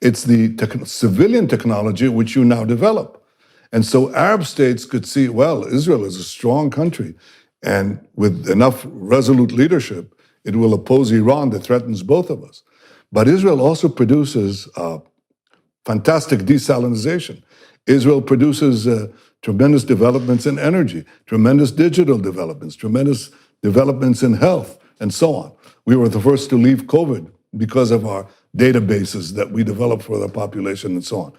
It's the civilian technology which you now develop. And so Arab states could see, well, Israel is a strong country, and with enough resolute leadership, it will oppose Iran that threatens both of us. But Israel also produces fantastic desalinization. Israel produces tremendous developments in energy, tremendous digital developments, tremendous developments in health, and so on. We were the first to leave COVID because of our databases that we developed for the population and so on.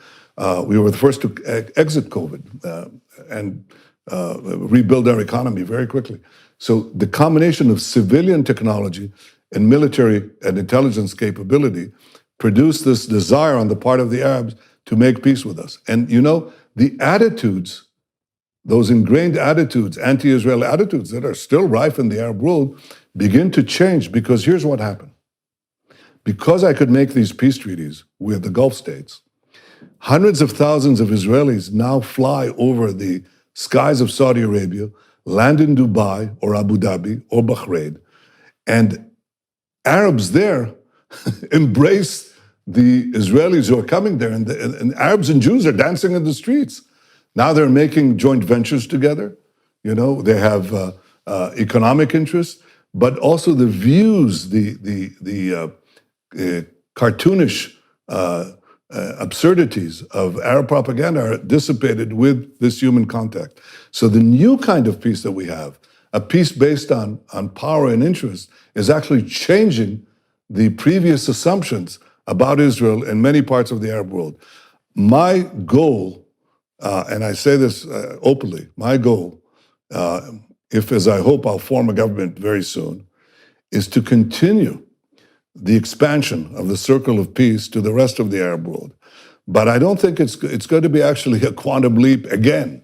We were the first to exit COVID and rebuild our economy very quickly. So the combination of civilian technology and military and intelligence capability produced this desire on the part of the Arabs to make peace with us. And you know, the attitudes, those ingrained attitudes, anti-Israel attitudes that are still rife in the Arab world, begin to change, because here's what happened. Because I could make these peace treaties with the Gulf states, hundreds of thousands of Israelis now fly over the skies of Saudi Arabia, land in Dubai or Abu Dhabi or Bahrain, and Arabs there embrace the Israelis who are coming there, and Arabs and Jews are dancing in the streets. Now they're making joint ventures together. You know, they have economic interests, but also the views, the cartoonish absurdities of Arab propaganda are dissipated with this human contact. So the new kind of peace that we have, a peace based on power and interest, is actually changing the previous assumptions about Israel in many parts of the Arab world. My goal, and I say this openly, my goal, if as I hope I'll form a government very soon, is to continue the expansion of the circle of peace to the rest of the Arab world. But I don't think it's going to be actually a quantum leap again,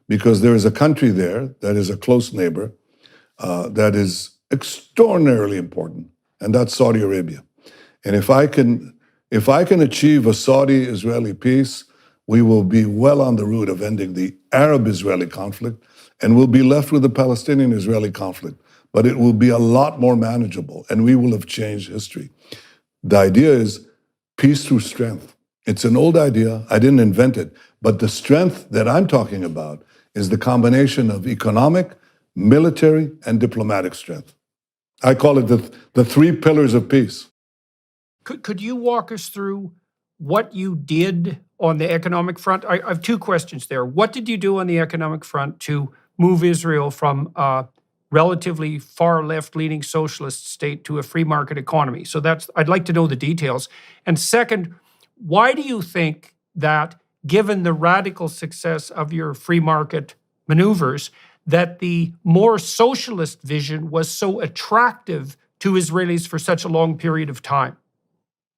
because there is a country there that is a close neighbor, that is extraordinarily important, and that's Saudi Arabia. And if I can achieve a Saudi-Israeli peace, we will be well on the route of ending the Arab-Israeli conflict, and we'll be left with the Palestinian-Israeli conflict. But it will be a lot more manageable, and we will have changed history. The idea is peace through strength. It's an old idea. I didn't invent it. But the strength that I'm talking about is the combination of economic, military, and diplomatic strength. I call it the three pillars of peace. Could you walk us through what you did on the economic front? I have two questions there. What did you do on the economic front to move Israel from a relatively far left-leaning socialist state to a free market economy? So I'd like to know the details. And second, why do you think that, given the radical success of your free market maneuvers, that the more socialist vision was so attractive to Israelis for such a long period of time?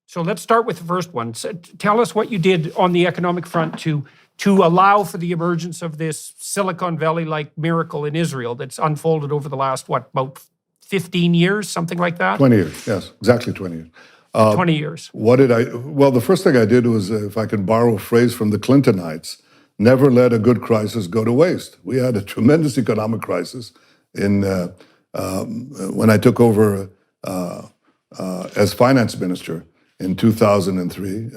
So let's start with the first one. So tell us what you did on the economic front to allow for the emergence of this Silicon Valley-like miracle in Israel that's unfolded over the last, about 15 years, something like that? 20 years, yes, exactly 20 years. 20 years. Well, the first thing I did was, if I can borrow a phrase from the Clintonites, never let a good crisis go to waste. We had a tremendous economic crisis when I took over as finance minister in 2003,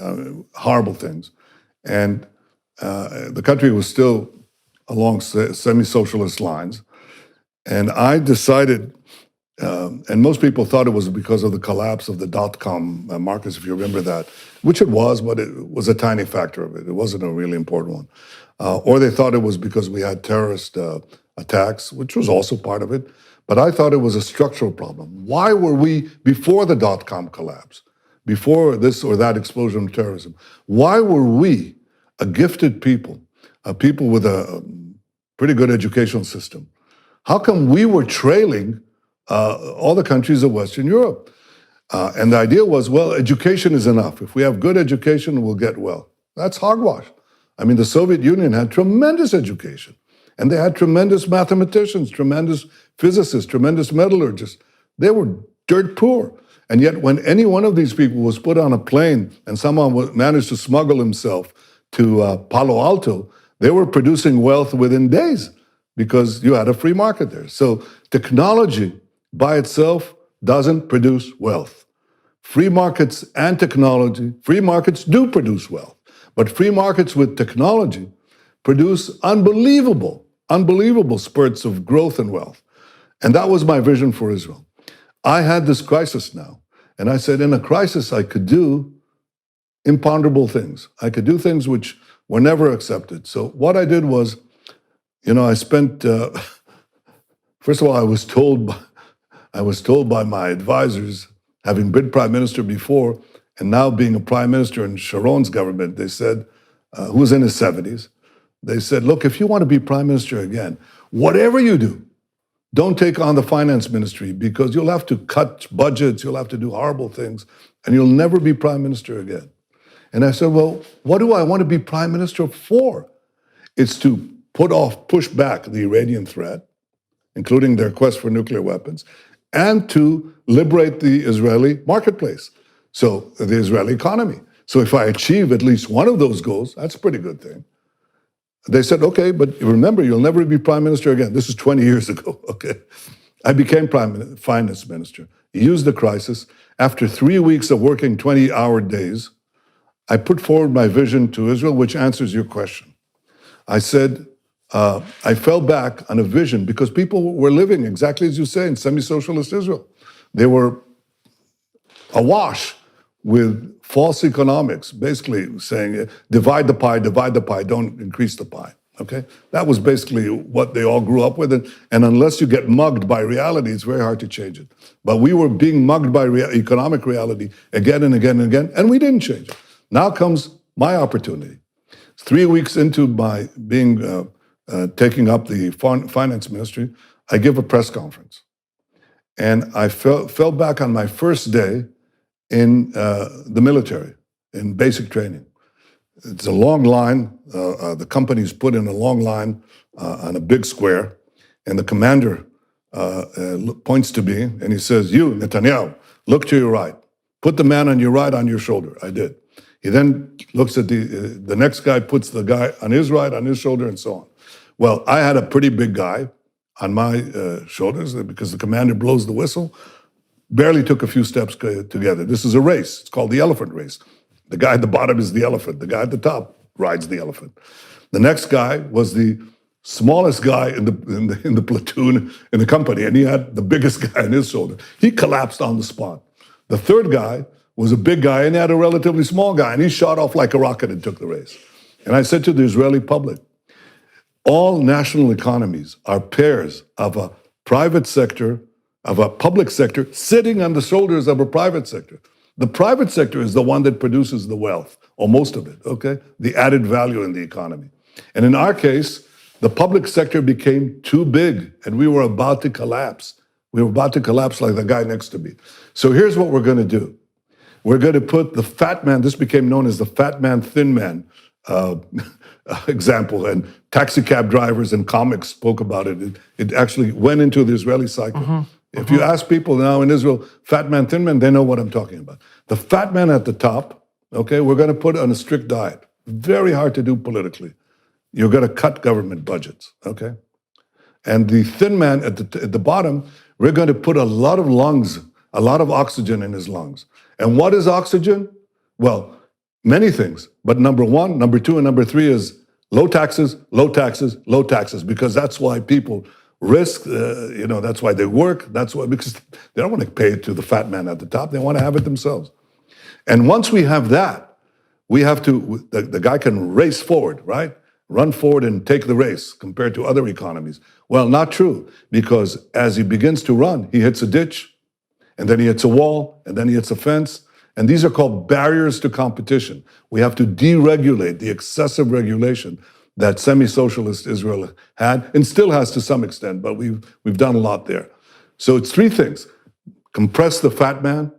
horrible things. And the country was still along semi-socialist lines. And I decided, and most people thought it was because of the collapse of the dot-com markets, if you remember that, which it was, but it was a tiny factor of it. It wasn't a really important one. Or they thought it was because we had terrorist attacks, which was also part of it. But I thought it was a structural problem. Why were we, before the dot-com collapse, before this or that explosion of terrorism, why were we, a gifted people, people with a pretty good educational system, how come we were trailing all the countries of Western Europe? And the idea was, well, education is enough. If we have good education, we'll get well. That's hogwash. I mean, the Soviet Union had tremendous education, and they had tremendous mathematicians, tremendous physicists, tremendous metallurgists. They were dirt poor. And yet, when any one of these people was put on a plane and someone managed to smuggle himself to Palo Alto, they were producing wealth within days because you had a free market there. So technology by itself doesn't produce wealth. Free markets and technology, free markets do produce wealth, but free markets with technology produce unbelievable spurts of growth and wealth. And that was my vision for Israel. I had this crisis now, and I said, in a crisis, I could do imponderable things. I could do things which were never accepted. So what I did was, I spent, first of all, I was told by my advisors, having been prime minister before, and now being a prime minister in Sharon's government, they said, who was in his 70s, they said, look, if you want to be prime minister again, whatever you do, don't take on the finance ministry because you'll have to cut budgets, you'll have to do horrible things, and you'll never be prime minister again. And I said, well, what do I want to be prime minister for? It's to push back the Iranian threat, including their quest for nuclear weapons, and to liberate the Israeli marketplace, so the Israeli economy. So if I achieve at least one of those goals, that's a pretty good thing. They said, okay, but remember, you'll never be prime minister again. This is 20 years ago, okay? I became finance minister, used the crisis. After 3 weeks of working 20-hour days, I put forward my vision to Israel, which answers your question. I said, I fell back on a vision because people were living, exactly as you say, in semi-socialist Israel. They were awash with false economics, basically saying, divide the pie, don't increase the pie, okay? That was basically what they all grew up with, and unless you get mugged by reality, it's very hard to change it. But we were being mugged by economic reality again and again and again, and we didn't change it. Now comes my opportunity. 3 weeks into my taking up the finance ministry, I give a press conference. And I fell back on my first day in the military, in basic training. It's a long line. The company's put in a long line on a big square, and the commander points to me and he says, "You, Netanyahu, look to your right. Put the man on your right on your shoulder." I did. He then looks at the next guy, puts the guy on his right on his shoulder, and so on. Well, I had a pretty big guy on my shoulders because the commander blows the whistle. Barely took a few steps together. This is a race. It's called the elephant race. The guy at the bottom is the elephant. The guy at the top rides the elephant. The next guy was the smallest guy in the platoon in the company, and he had the biggest guy on his shoulder. He collapsed on the spot. The third guy was a big guy, and he had a relatively small guy, and he shot off like a rocket and took the race. And I said to the Israeli public, all national economies are pairs of a private sector, of a public sector sitting on the shoulders of a private sector. The private sector is the one that produces the wealth, or most of it, okay? The added value in the economy. And in our case, the public sector became too big and we were about to collapse. We were about to collapse like the guy next to me. So here's what we're going to do. We're going to put the fat man, this became known as the fat man, thin man example, and taxi cab drivers and comics spoke about it. It actually went into the Israeli cycle. If you ask people now in Israel, fat man, thin man, they know what I'm talking about. The fat man at the top, okay, we're going to put on a strict diet. Very hard to do politically. You're going to cut government budgets, okay? And the thin man at the bottom, we're going to put a lot of lungs, a lot of oxygen in his lungs. And what is oxygen? Well, many things. But number one, number two, and number three is low taxes, low taxes, low taxes, because that's why people risk, that's why they work. That's why, because they don't want to pay it to the fat man at the top. They want to have it themselves. And once we have that, we have to, the guy can race forward, right? Run forward and take the race compared to other economies. Well, not true, because as he begins to run, he hits a ditch, and then he hits a wall, and then he hits a fence. And these are called barriers to competition. We have to deregulate the excessive regulation that semi-socialist Israel had and still has to some extent, but we've done a lot there. So it's three things: compress the fat man,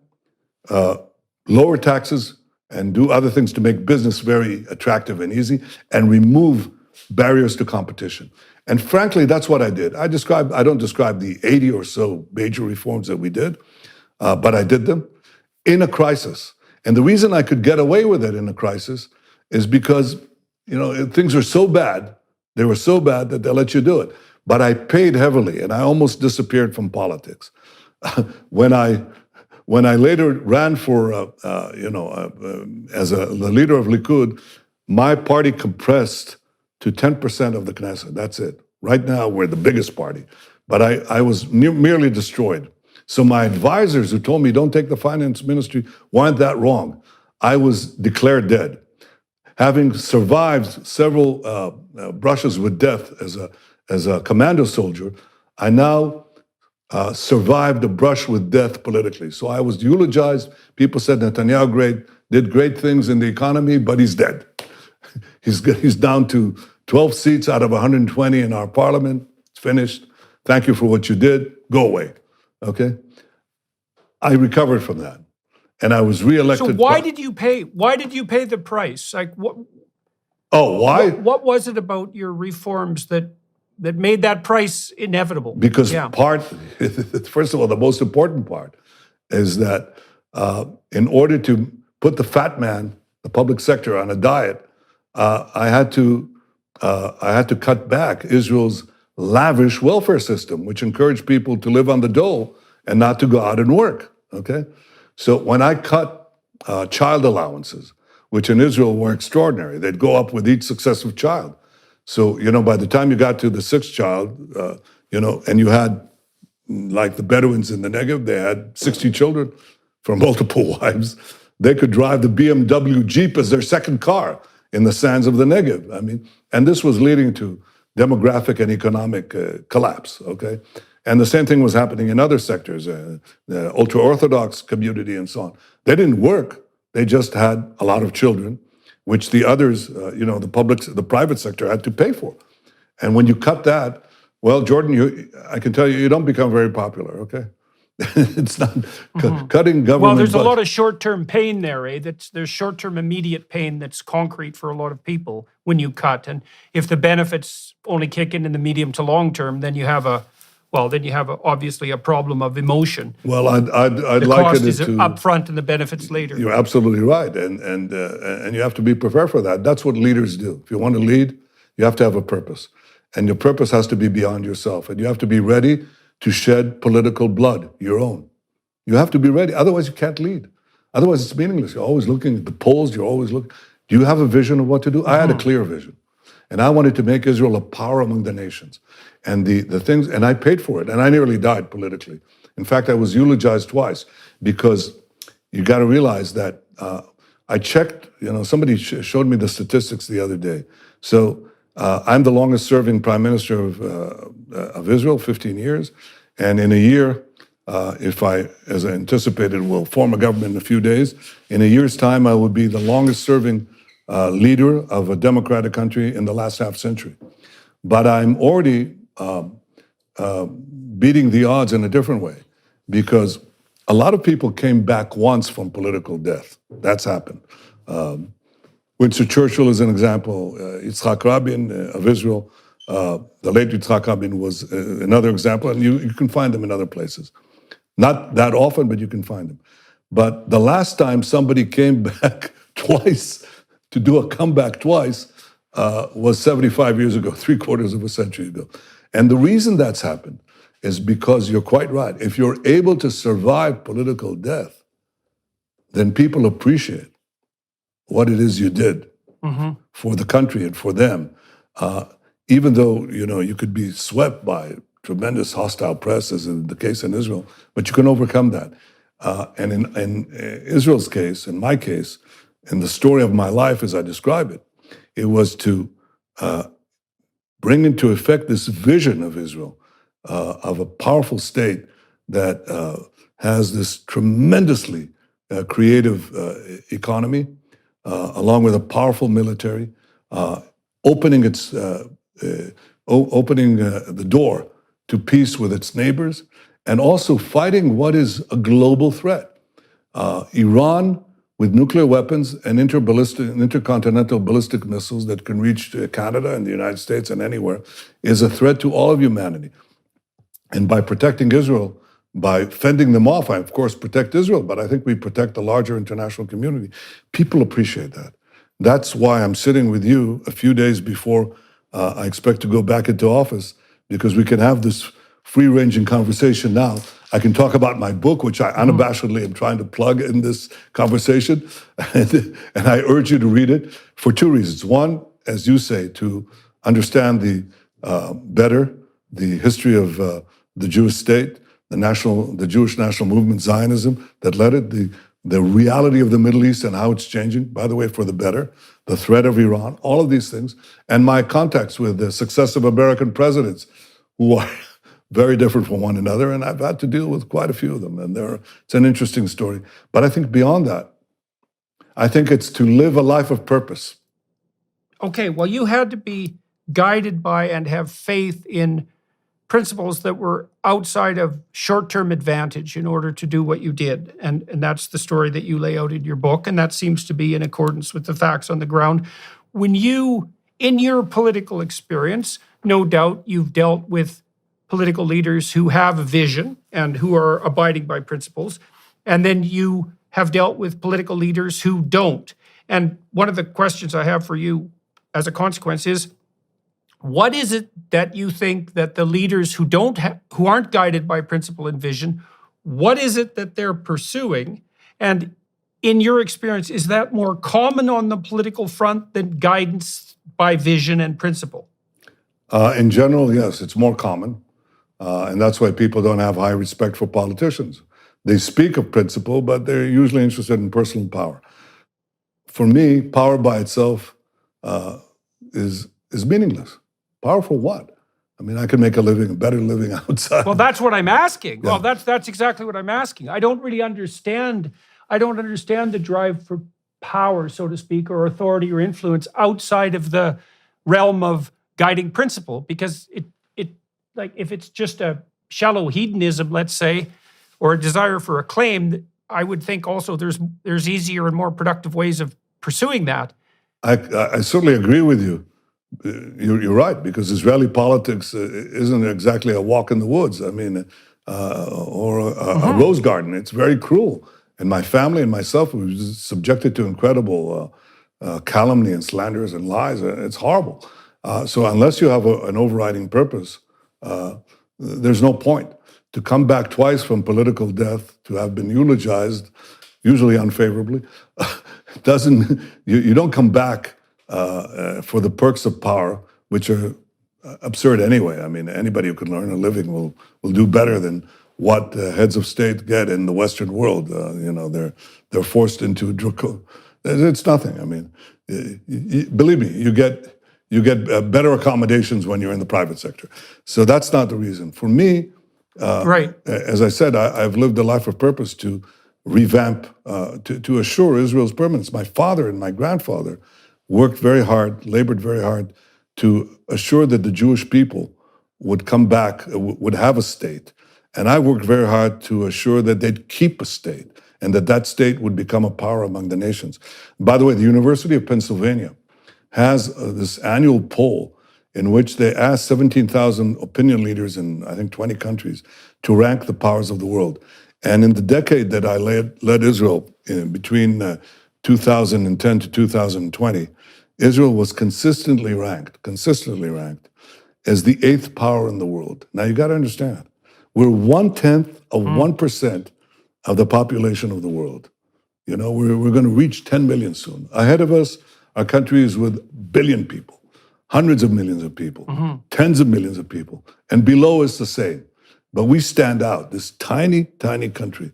lower taxes, and do other things to make business very attractive and easy, and remove barriers to competition. And frankly, that's what I did. I don't describe the 80 or so major reforms that we did, but I did them in a crisis. And the reason I could get away with it in a crisis is because, things were so bad, they were so bad that they let you do it. But I paid heavily, and I almost disappeared from politics. When I later ran for, as the leader of Likud, my party compressed to 10% of the Knesset. That's it. Right now, we're the biggest party. But I was merely destroyed. So my advisors who told me, don't take the finance ministry, weren't that wrong. I was declared dead. Having survived several brushes with death as a commando soldier, I now survived a brush with death politically. So I was eulogized. People said Netanyahu did great things in the economy, but he's dead. He's down to 12 seats out of 120 in our parliament. It's finished. Thank you for what you did. Go away. Okay? I recovered from that. And I was reelected. So why did you pay the price? Like what? Oh, why? What was it about your reforms that made that price inevitable? Because first of all, the most important part is that in order to put the fat man, the public sector, on a diet, I had to cut back Israel's lavish welfare system, which encouraged people to live on the dole and not to go out and work. Okay, so when I cut child allowances, which in Israel were extraordinary, they'd go up with each successive child. So by the time you got to the sixth child, and you had, like the Bedouins in the Negev, they had 60 children from multiple wives. They could drive the BMW Jeep as their second car in the sands of the Negev. I mean, and this was leading to demographic and economic collapse, okay? And the same thing was happening in other sectors, the ultra-Orthodox community and so on. They didn't work, they just had a lot of children, which the others, the private sector had to pay for. And when you cut that, well, Jordan, I can tell you, you don't become very popular, okay? It's not cutting government. Well, there's a lot of short-term pain there, eh? There's short-term immediate pain that's concrete for a lot of people when you cut. And if the benefits only kick in the medium to long term, then you have a well, then you have obviously a problem of emotion. Well, I'd The liken cost it is to. up front and the benefits later. You're absolutely right, and you have to be prepared for that. That's what leaders do. If you want to lead, you have to have a purpose, and your purpose has to be beyond yourself, and you have to be ready to shed political blood, your own. You have to be ready. Otherwise, you can't lead. Otherwise, it's meaningless. You're always looking at the polls. You're always looking. Do you have a vision of what to do? I had a clear vision, and I wanted to make Israel a power among the nations, and the things. And I paid for it, and I nearly died politically. In fact, I was eulogized twice because you got to realize that I checked. Somebody showed me the statistics the other day. So I'm the longest-serving prime minister of Israel, 15 years, and in a year. If I, as I anticipated, will form a government in a few days, in a year's time, I will be the longest-serving leader of a democratic country in the last half century. But I'm already beating the odds in a different way, because a lot of people came back once from political death. That's happened. Winston Churchill is an example. Yitzhak Rabin of Israel, the late Yitzhak Rabin was another example, and you can find them in other places. Not that often, but you can find them. But the last time somebody came back twice, to do a comeback twice, was 75 years ago, 3/4 of a century ago. And the reason that's happened is because you're quite right. If you're able to survive political death, then people appreciate what it is you did for the country and for them. Even though, you could be swept by tremendous hostile press, as in the case in Israel, but you can overcome that. And in Israel's case, in my case, in the story of my life as I describe it, it was to bring into effect this vision of Israel, of a powerful state that has this tremendously creative economy, along with a powerful military, opening the door to peace with its neighbors, and also fighting what is a global threat. Iran, with nuclear weapons and intercontinental ballistic missiles that can reach Canada and the United States and anywhere, is a threat to all of humanity. And by protecting Israel, by fending them off, I of course protect Israel, but I think we protect the larger international community. People appreciate that. That's why I'm sitting with you a few days before I expect to go back into office, because we can have this free-ranging conversation now. I can talk about my book, which I unabashedly am trying to plug in this conversation, and I urge you to read it for two reasons. One, as you say, to understand better the history of the Jewish state, the Jewish national movement, Zionism, that led it, the reality of the Middle East and how it's changing, by the way, for the better, the threat of Iran, all of these things, and my contacts with the successive American presidents, who are very different from one another, and I've had to deal with quite a few of them, and it's an interesting story. But I think beyond that, I think it's to live a life of purpose. Okay, well, you had to be guided by and have faith in principles that were outside of short-term advantage in order to do what you did. And that's the story that you lay out in your book, and that seems to be in accordance with the facts on the ground. When you, in your political experience, no doubt you've dealt with political leaders who have a vision and who are abiding by principles, and then you have dealt with political leaders who don't. And one of the questions I have for you as a consequence is, what is it that you think that the leaders who who aren't guided by principle and vision, what is it that they're pursuing? And in your experience, is that more common on the political front than guidance by vision and principle? In general, yes, it's more common. And that's why people don't have high respect for politicians. They speak of principle, but they're usually interested in personal power. For me, power by itself is meaningless. Power for what? I mean, I can make a better living outside. Well, that's what I'm asking. Yeah. Well, that's exactly what I'm asking. I don't understand the drive for power, so to speak, or authority or influence outside of the realm of guiding principle, because it like if it's just a shallow hedonism, let's say, or a desire for acclaim, I would think also there's easier and more productive ways of pursuing that. I certainly agree with you you're right, because Israeli politics isn't exactly a walk in the woods. I mean, or a rose garden. It's very cruel. And my family and myself were subjected to incredible calumny and slanders and lies. It's horrible. So unless you have an overriding purpose, there's no point. To come back twice from political death, to have been eulogized, usually unfavorably, doesn't. You don't come back for the perks of power, which are absurd anyway. I mean, anybody who can earn a living will do better than what heads of state get in the Western world. They're forced into It's nothing. I mean, believe me, you get better accommodations when you're in the private sector. So that's not the reason. For me, Right. as I said, I've lived a life of purpose to revamp, to assure Israel's permanence. My father and my grandfather worked very hard, labored very hard to assure that the Jewish people would come back, would have a state. And I worked very hard to assure that they'd keep a state and that state would become a power among the nations. By the way, the University of Pennsylvania has this annual poll in which they asked 17,000 opinion leaders in, I think, 20 countries to rank the powers of the world. And in the decade that I led Israel, between 2010 to 2020, Israel was consistently ranked as the 8th power in the world. Now you got to understand, we're 1/10 of 1% of the population of the world. You know, we're going to reach 10 million soon. Ahead of us are countries with billion people, hundreds of millions of people, tens of millions of people, and below us the same. But we stand out, this tiny, tiny country.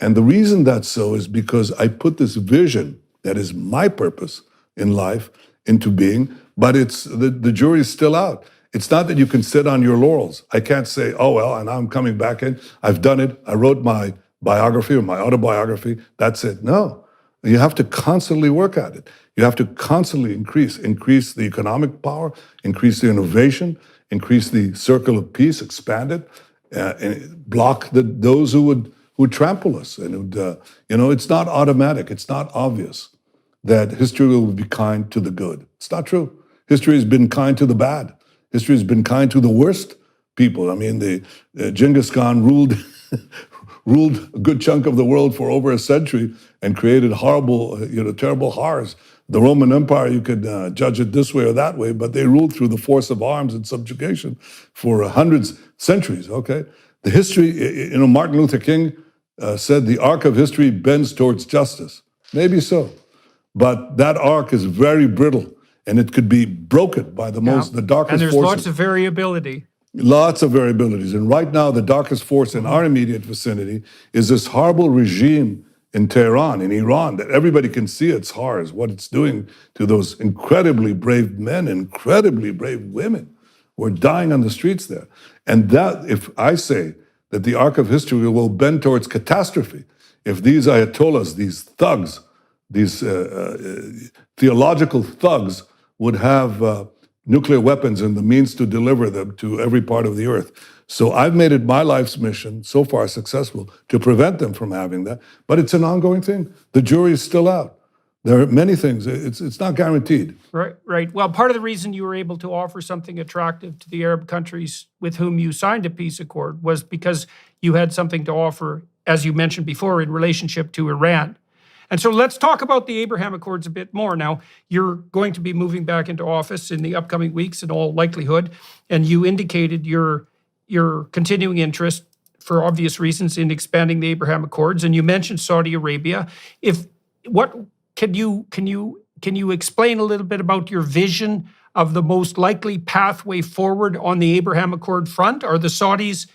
And the reason that's so is because I put this vision that is my purpose in life into being, but it's the jury is still out. It's not that you can sit on your laurels. I can't say, oh, well, and I'm coming back in. I've done it. I wrote my biography or my autobiography. That's it. No, you have to constantly work at it. You have to constantly increase the economic power, increase the innovation, increase the circle of peace, expand it, and block those who would trample us. And it's not automatic. It's not obvious that history will be kind to the good. It's not true. History has been kind to the bad. History has been kind to the worst people. I mean, Genghis Khan ruled a good chunk of the world for over a century and created horrible, terrible horrors. The Roman Empire, you could judge it this way or that way, but they ruled through the force of arms and subjugation for centuries, okay? The history, Martin Luther King said the arc of history bends towards justice. Maybe so. But that arc is very brittle, and it could be broken by the darkest forces. And there's lots of variability. Lots of variabilities. And right now, the darkest force in our immediate vicinity is this horrible regime in Tehran, in Iran, that everybody can see its horrors, what it's doing to those incredibly brave men, incredibly brave women who are dying on the streets there. And that, if I say that the arc of history will bend towards catastrophe, if these ayatollahs, these thugs, these theological thugs would have nuclear weapons and the means to deliver them to every part of the earth. So I've made it my life's mission, so far successful, to prevent them from having that. But it's an ongoing thing. The jury is still out. There are many things. It's not guaranteed. Right. Well, part of the reason you were able to offer something attractive to the Arab countries with whom you signed a peace accord was because you had something to offer, as you mentioned before, in relationship to Iran. And so let's talk about the Abraham Accords a bit more. Now, you're going to be moving back into office in the upcoming weeks in all likelihood, and you indicated your continuing interest, for obvious reasons, in expanding the Abraham Accords, and you mentioned Saudi Arabia. Can you explain a little bit about your vision of the most likely pathway forward on the Abraham Accord front? Are the Saudis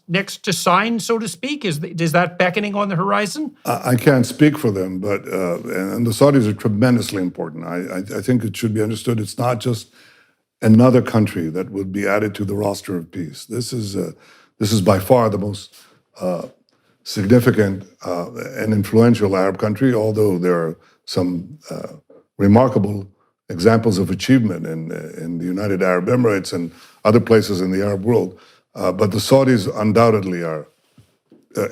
next to sign, so to speak? Is that beckoning on the horizon? I can't speak for them, but and the Saudis are tremendously important. I think it should be understood. It's not just another country that would be added to the roster of peace. This is by far the most significant and influential Arab country, although there are some remarkable examples of achievement in the United Arab Emirates and other places in the Arab world. But the Saudis undoubtedly are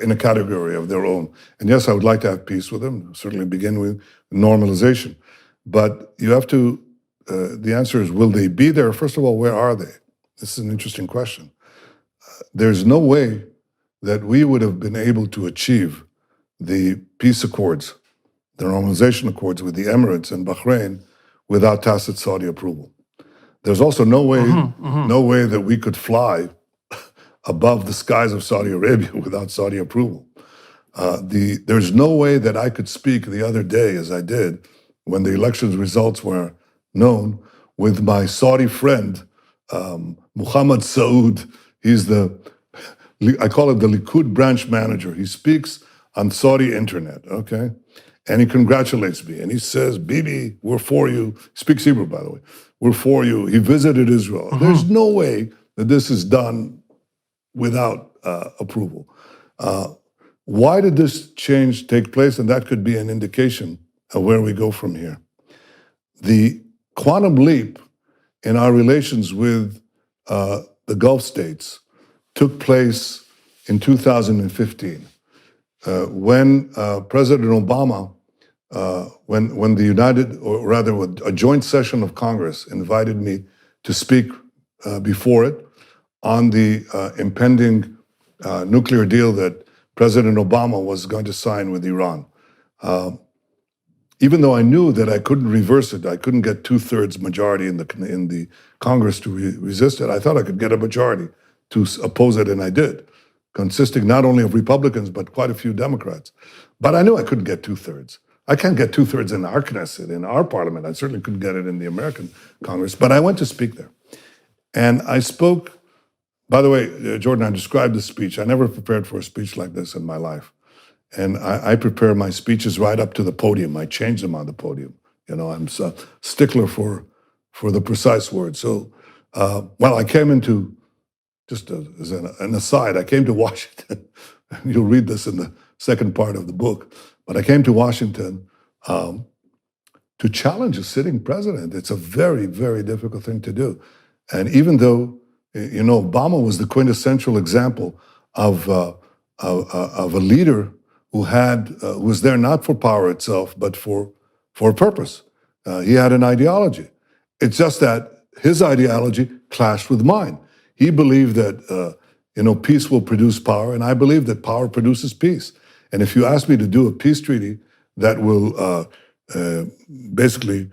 in a category of their own. And yes, I would like to have peace with them, certainly begin with normalization. But you have to the answer is, will they be there? First of all, where are they? This is an interesting question. There's no way that we would have been able to achieve the peace accords, the normalization accords with the Emirates and Bahrain without tacit Saudi approval. There's also no way that we could fly above the skies of Saudi Arabia without Saudi approval. There's no way that I could speak the other day, as I did, when the elections results were known, with my Saudi friend, Muhammad Saud. He's I call it the Likud branch manager. He speaks on Saudi internet, okay? And he congratulates me. And he says, Bibi, we're for you. He speaks Hebrew, by the way. We're for you. He visited Israel. There's no way that this is done without approval. Why did this change take place? And that could be an indication of where we go from here. The quantum leap in our relations with the Gulf states took place in 2015 when President Obama, when the a joint session of Congress invited me to speak before it on the impending nuclear deal that President Obama was going to sign with Iran. Even though I knew that I couldn't reverse it, I couldn't get 2/3 majority in the Congress to resist it, I thought I could get a majority to oppose it, and I did, consisting not only of Republicans, but quite a few Democrats. But I knew I couldn't get 2/3. I can't get 2/3 in our Knesset, in our parliament. I certainly couldn't get it in the American Congress, but I went to speak there. And I spoke, by the way, Jordan, I described the speech. I never prepared for a speech like this in my life. And I prepare my speeches right up to the podium. I change them on the podium. You know, I'm a stickler for the precise word. So, I came into, just as an aside, I came to Washington. You'll read this in the second part of the book. But I came to Washington to challenge a sitting president. It's a very, very difficult thing to do. And even though, Obama was the quintessential example of a leader who was there not for power itself, but for a purpose. He had an ideology. It's just that his ideology clashed with mine. He believed that peace will produce power, and I believe that power produces peace. And if you ask me to do a peace treaty that will basically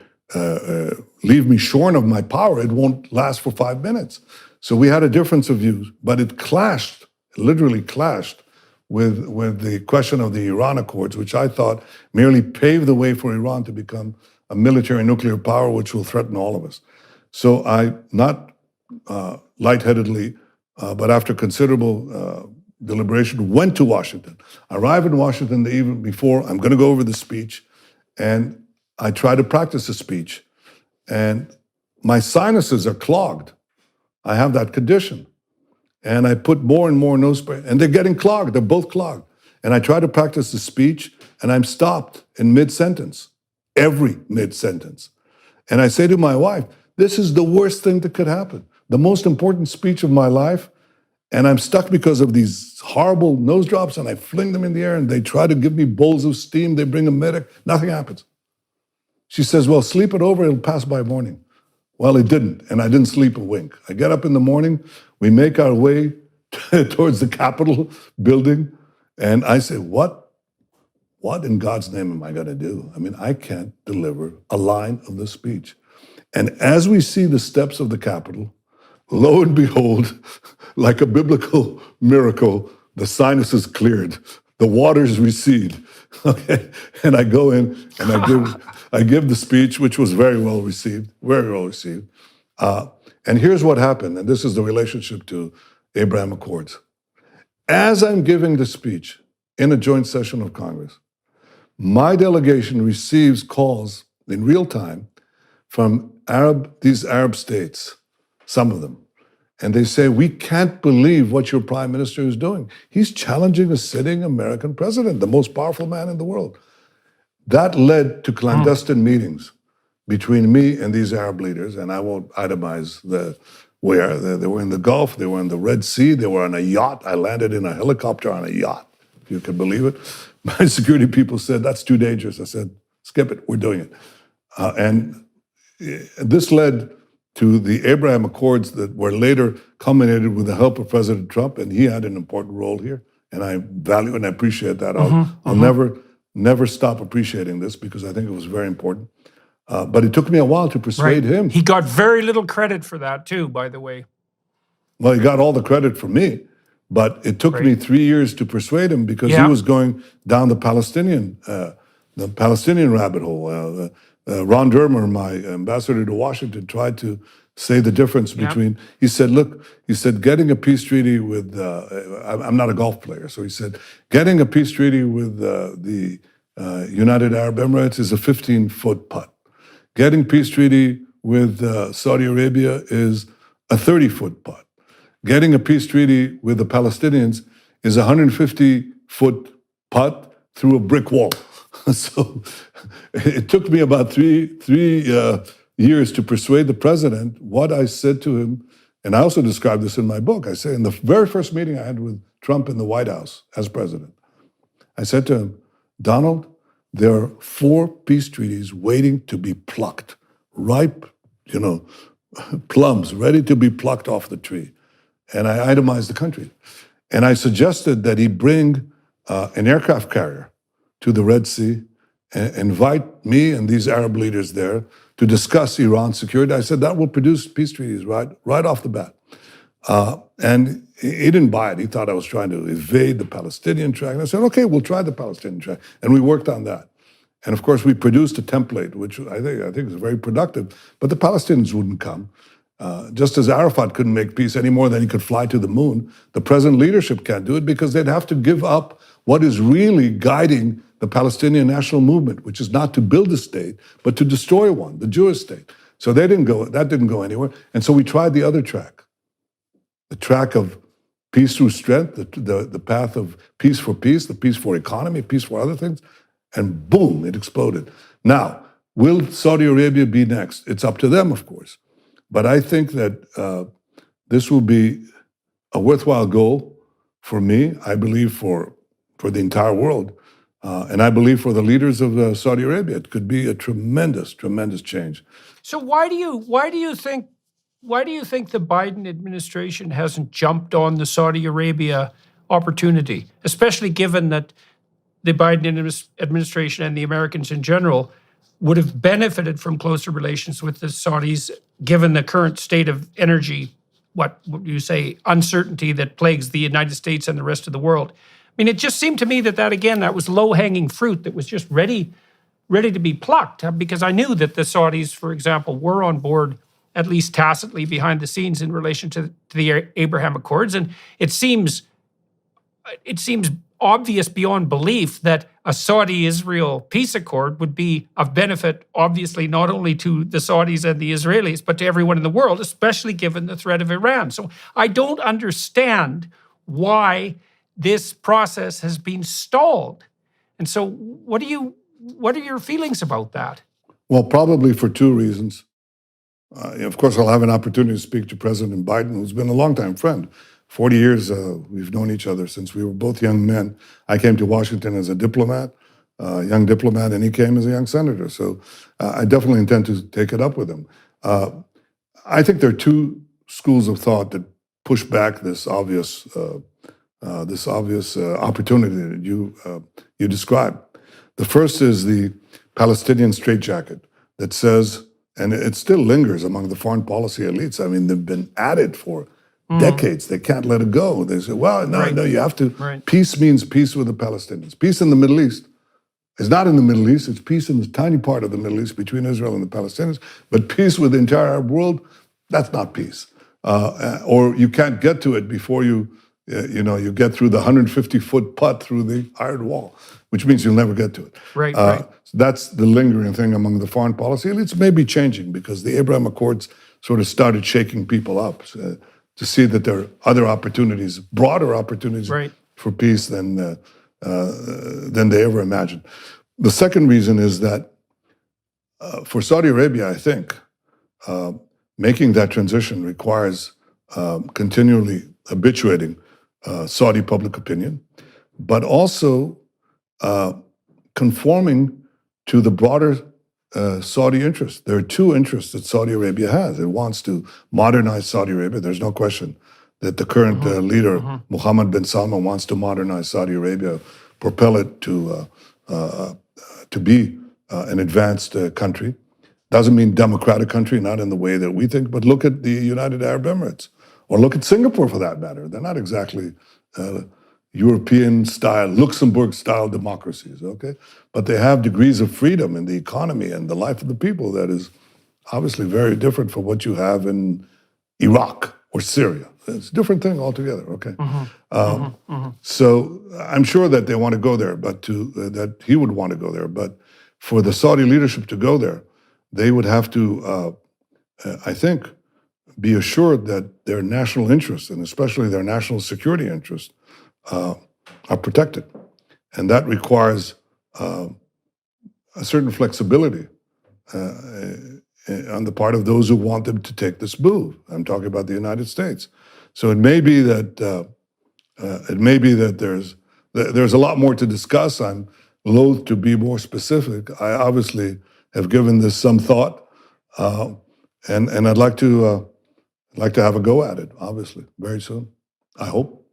leave me shorn of my power, it won't last for 5 minutes. So we had a difference of views, but it clashed, literally clashed, with the question of the Iran Accords, which I thought merely paved the way for Iran to become a military nuclear power, which will threaten all of us. So I, not lightheadedly, but after considerable deliberation, went to Washington. I arrived in Washington the evening before. I'm going to go over the speech, and I try to practice the speech, and my sinuses are clogged. I have that condition. And I put more and more nose spray, and they're getting clogged. They're both clogged. And I try to practice the speech, and I'm stopped in mid-sentence, every mid-sentence. And I say to my wife, this is the worst thing that could happen. The most important speech of my life, and I'm stuck because of these horrible nose drops, and I fling them in the air, and they try to give me bowls of steam. They bring a medic. Nothing happens. She says, well, sleep it over. It'll pass by morning. Well, it didn't, and I didn't sleep a wink. I get up in the morning. We make our way towards the Capitol building, and I say, what in God's name am I going to do? I mean, I can't deliver a line of the speech. And as we see the steps of the Capitol, lo and behold, like a biblical miracle, the sinuses cleared, the waters recede. Okay, and I go in and I give the speech, which was very well received, very well received. And here's what happened, and this is the relationship to Abraham Accords. As I'm giving the speech in a joint session of Congress, my delegation receives calls in real time from these Arab states, some of them, and they say, we can't believe what your prime minister is doing. He's challenging a sitting American president, the most powerful man in the world. That led to clandestine meetings between me and these Arab leaders, and I won't itemize where. They were in the Gulf, they were in the Red Sea, they were on a yacht. I landed in a helicopter on a yacht, if you can believe it. My security people said, that's too dangerous. I said, skip it, we're doing it. And this led to the Abraham Accords that were later culminated with the help of President Trump, and he had an important role here. And I value and I appreciate that. I'll never stop appreciating this because I think it was very important. But it took me a while to persuade him. He got very little credit for that too, by the way. Well, he got all the credit from me, but it took me 3 years to persuade him because he was going down the Palestinian rabbit hole. Ron Dermer, my ambassador to Washington, tried to say the difference between, he said, look, he said, getting a peace treaty with, I'm not a golf player, so he said, getting a peace treaty with the United Arab Emirates is a 15-foot putt. Getting peace treaty with Saudi Arabia is a 30-foot putt. Getting a peace treaty with the Palestinians is a 150-foot putt through a brick wall. So it took me about three years to persuade the president. What I said to him, and I also described this in my book, I say in the very first meeting I had with Trump in the White House as president, I said to him, Donald, there are 4 peace treaties waiting to be plucked, ripe, plums ready to be plucked off the tree. And I itemized the country. And I suggested that he bring an aircraft carrier to the Red Sea and invite me and these Arab leaders there to discuss Iran's security. I said that will produce peace treaties right off the bat. And he didn't buy it. He thought I was trying to evade the Palestinian track. And I said, okay, we'll try the Palestinian track. And we worked on that. And of course, we produced a template, which I think is very productive. But the Palestinians wouldn't come. Just as Arafat couldn't make peace any more than he could fly to the moon, the present leadership can't do it because they'd have to give up what is really guiding the Palestinian national movement, which is not to build a state, but to destroy one, the Jewish state. So that didn't go anywhere. And so we tried the other track, the track of peace through strength, the path of peace, the peace for economy, peace for other things, and boom, it exploded. Now, will Saudi Arabia be next? It's up to them, of course. But I think that this will be a worthwhile goal for me, I believe for the entire world, and I believe for the leaders of Saudi Arabia. It could be a tremendous, tremendous change. So why do you think the Biden administration hasn't jumped on the Saudi Arabia opportunity, especially given that the Biden administration and the Americans in general would have benefited from closer relations with the Saudis, given the current state of energy, what would you say, uncertainty that plagues the United States and the rest of the world? I mean, it just seemed to me that was low-hanging fruit that was just ready to be plucked, because I knew that the Saudis, for example, were on board, at least tacitly behind the scenes, in relation to the Abraham Accords. And it seems obvious beyond belief that a Saudi-Israel peace accord would be of benefit, obviously, not only to the Saudis and the Israelis, but to everyone in the world, especially given the threat of Iran. So I don't understand why this process has been stalled. And so what are your feelings about that? Well, probably for 2 reasons. Of course, I'll have an opportunity to speak to President Biden, who's been a longtime friend. 40 years we've known each other since we were both young men. I came to Washington as a diplomat, young diplomat, and he came as a young senator. So I definitely intend to take it up with him. I think there are 2 schools of thought that push back this obvious opportunity that you described. The first is the Palestinian straitjacket that says, and it still lingers among the foreign policy elites. I mean, they've been at it for decades. They can't let it go. They say, well, no, you have to. Right. Peace means peace with the Palestinians. Peace in the Middle East is not in the Middle East. It's peace in this tiny part of the Middle East between Israel and the Palestinians. But peace with the entire Arab world, that's not peace. Or you can't get to it before you get through the 150-foot putt through the iron wall, which means you'll never get to it. Right. So that's the lingering thing among the foreign policy elites. May be changing because the Abraham Accords sort of started shaking people up to see that there are other opportunities, broader opportunities for peace than they ever imagined. The second reason is that for Saudi Arabia, I think, making that transition requires continually habituating Saudi public opinion, but also conforming to the broader Saudi interests. There are two interests that Saudi Arabia has. It wants to modernize Saudi Arabia. There's no question that the current leader, Mohammed bin Salman, wants to modernize Saudi Arabia, propel it to be an advanced country. Doesn't mean democratic country, not in the way that we think, but look at the United Arab Emirates, or look at Singapore for that matter. They're not exactly European-style, Luxembourg-style democracies, okay? But they have degrees of freedom in the economy and the life of the people that is obviously very different from what you have in Iraq or Syria. It's a different thing altogether, okay? So I'm sure that they want to go there, but that he would want to go there. But for the Saudi leadership to go there, they would have to, I think, be assured that their national interests, and especially their national security interests, are protected. And that requires a certain flexibility on the part of those who want them to take this move. I'm talking about the United States. So it may be that there's a lot more to discuss. I'm loath to be more specific. I obviously have given this some thought, and I'd like to have a go at it, obviously, very soon. I hope.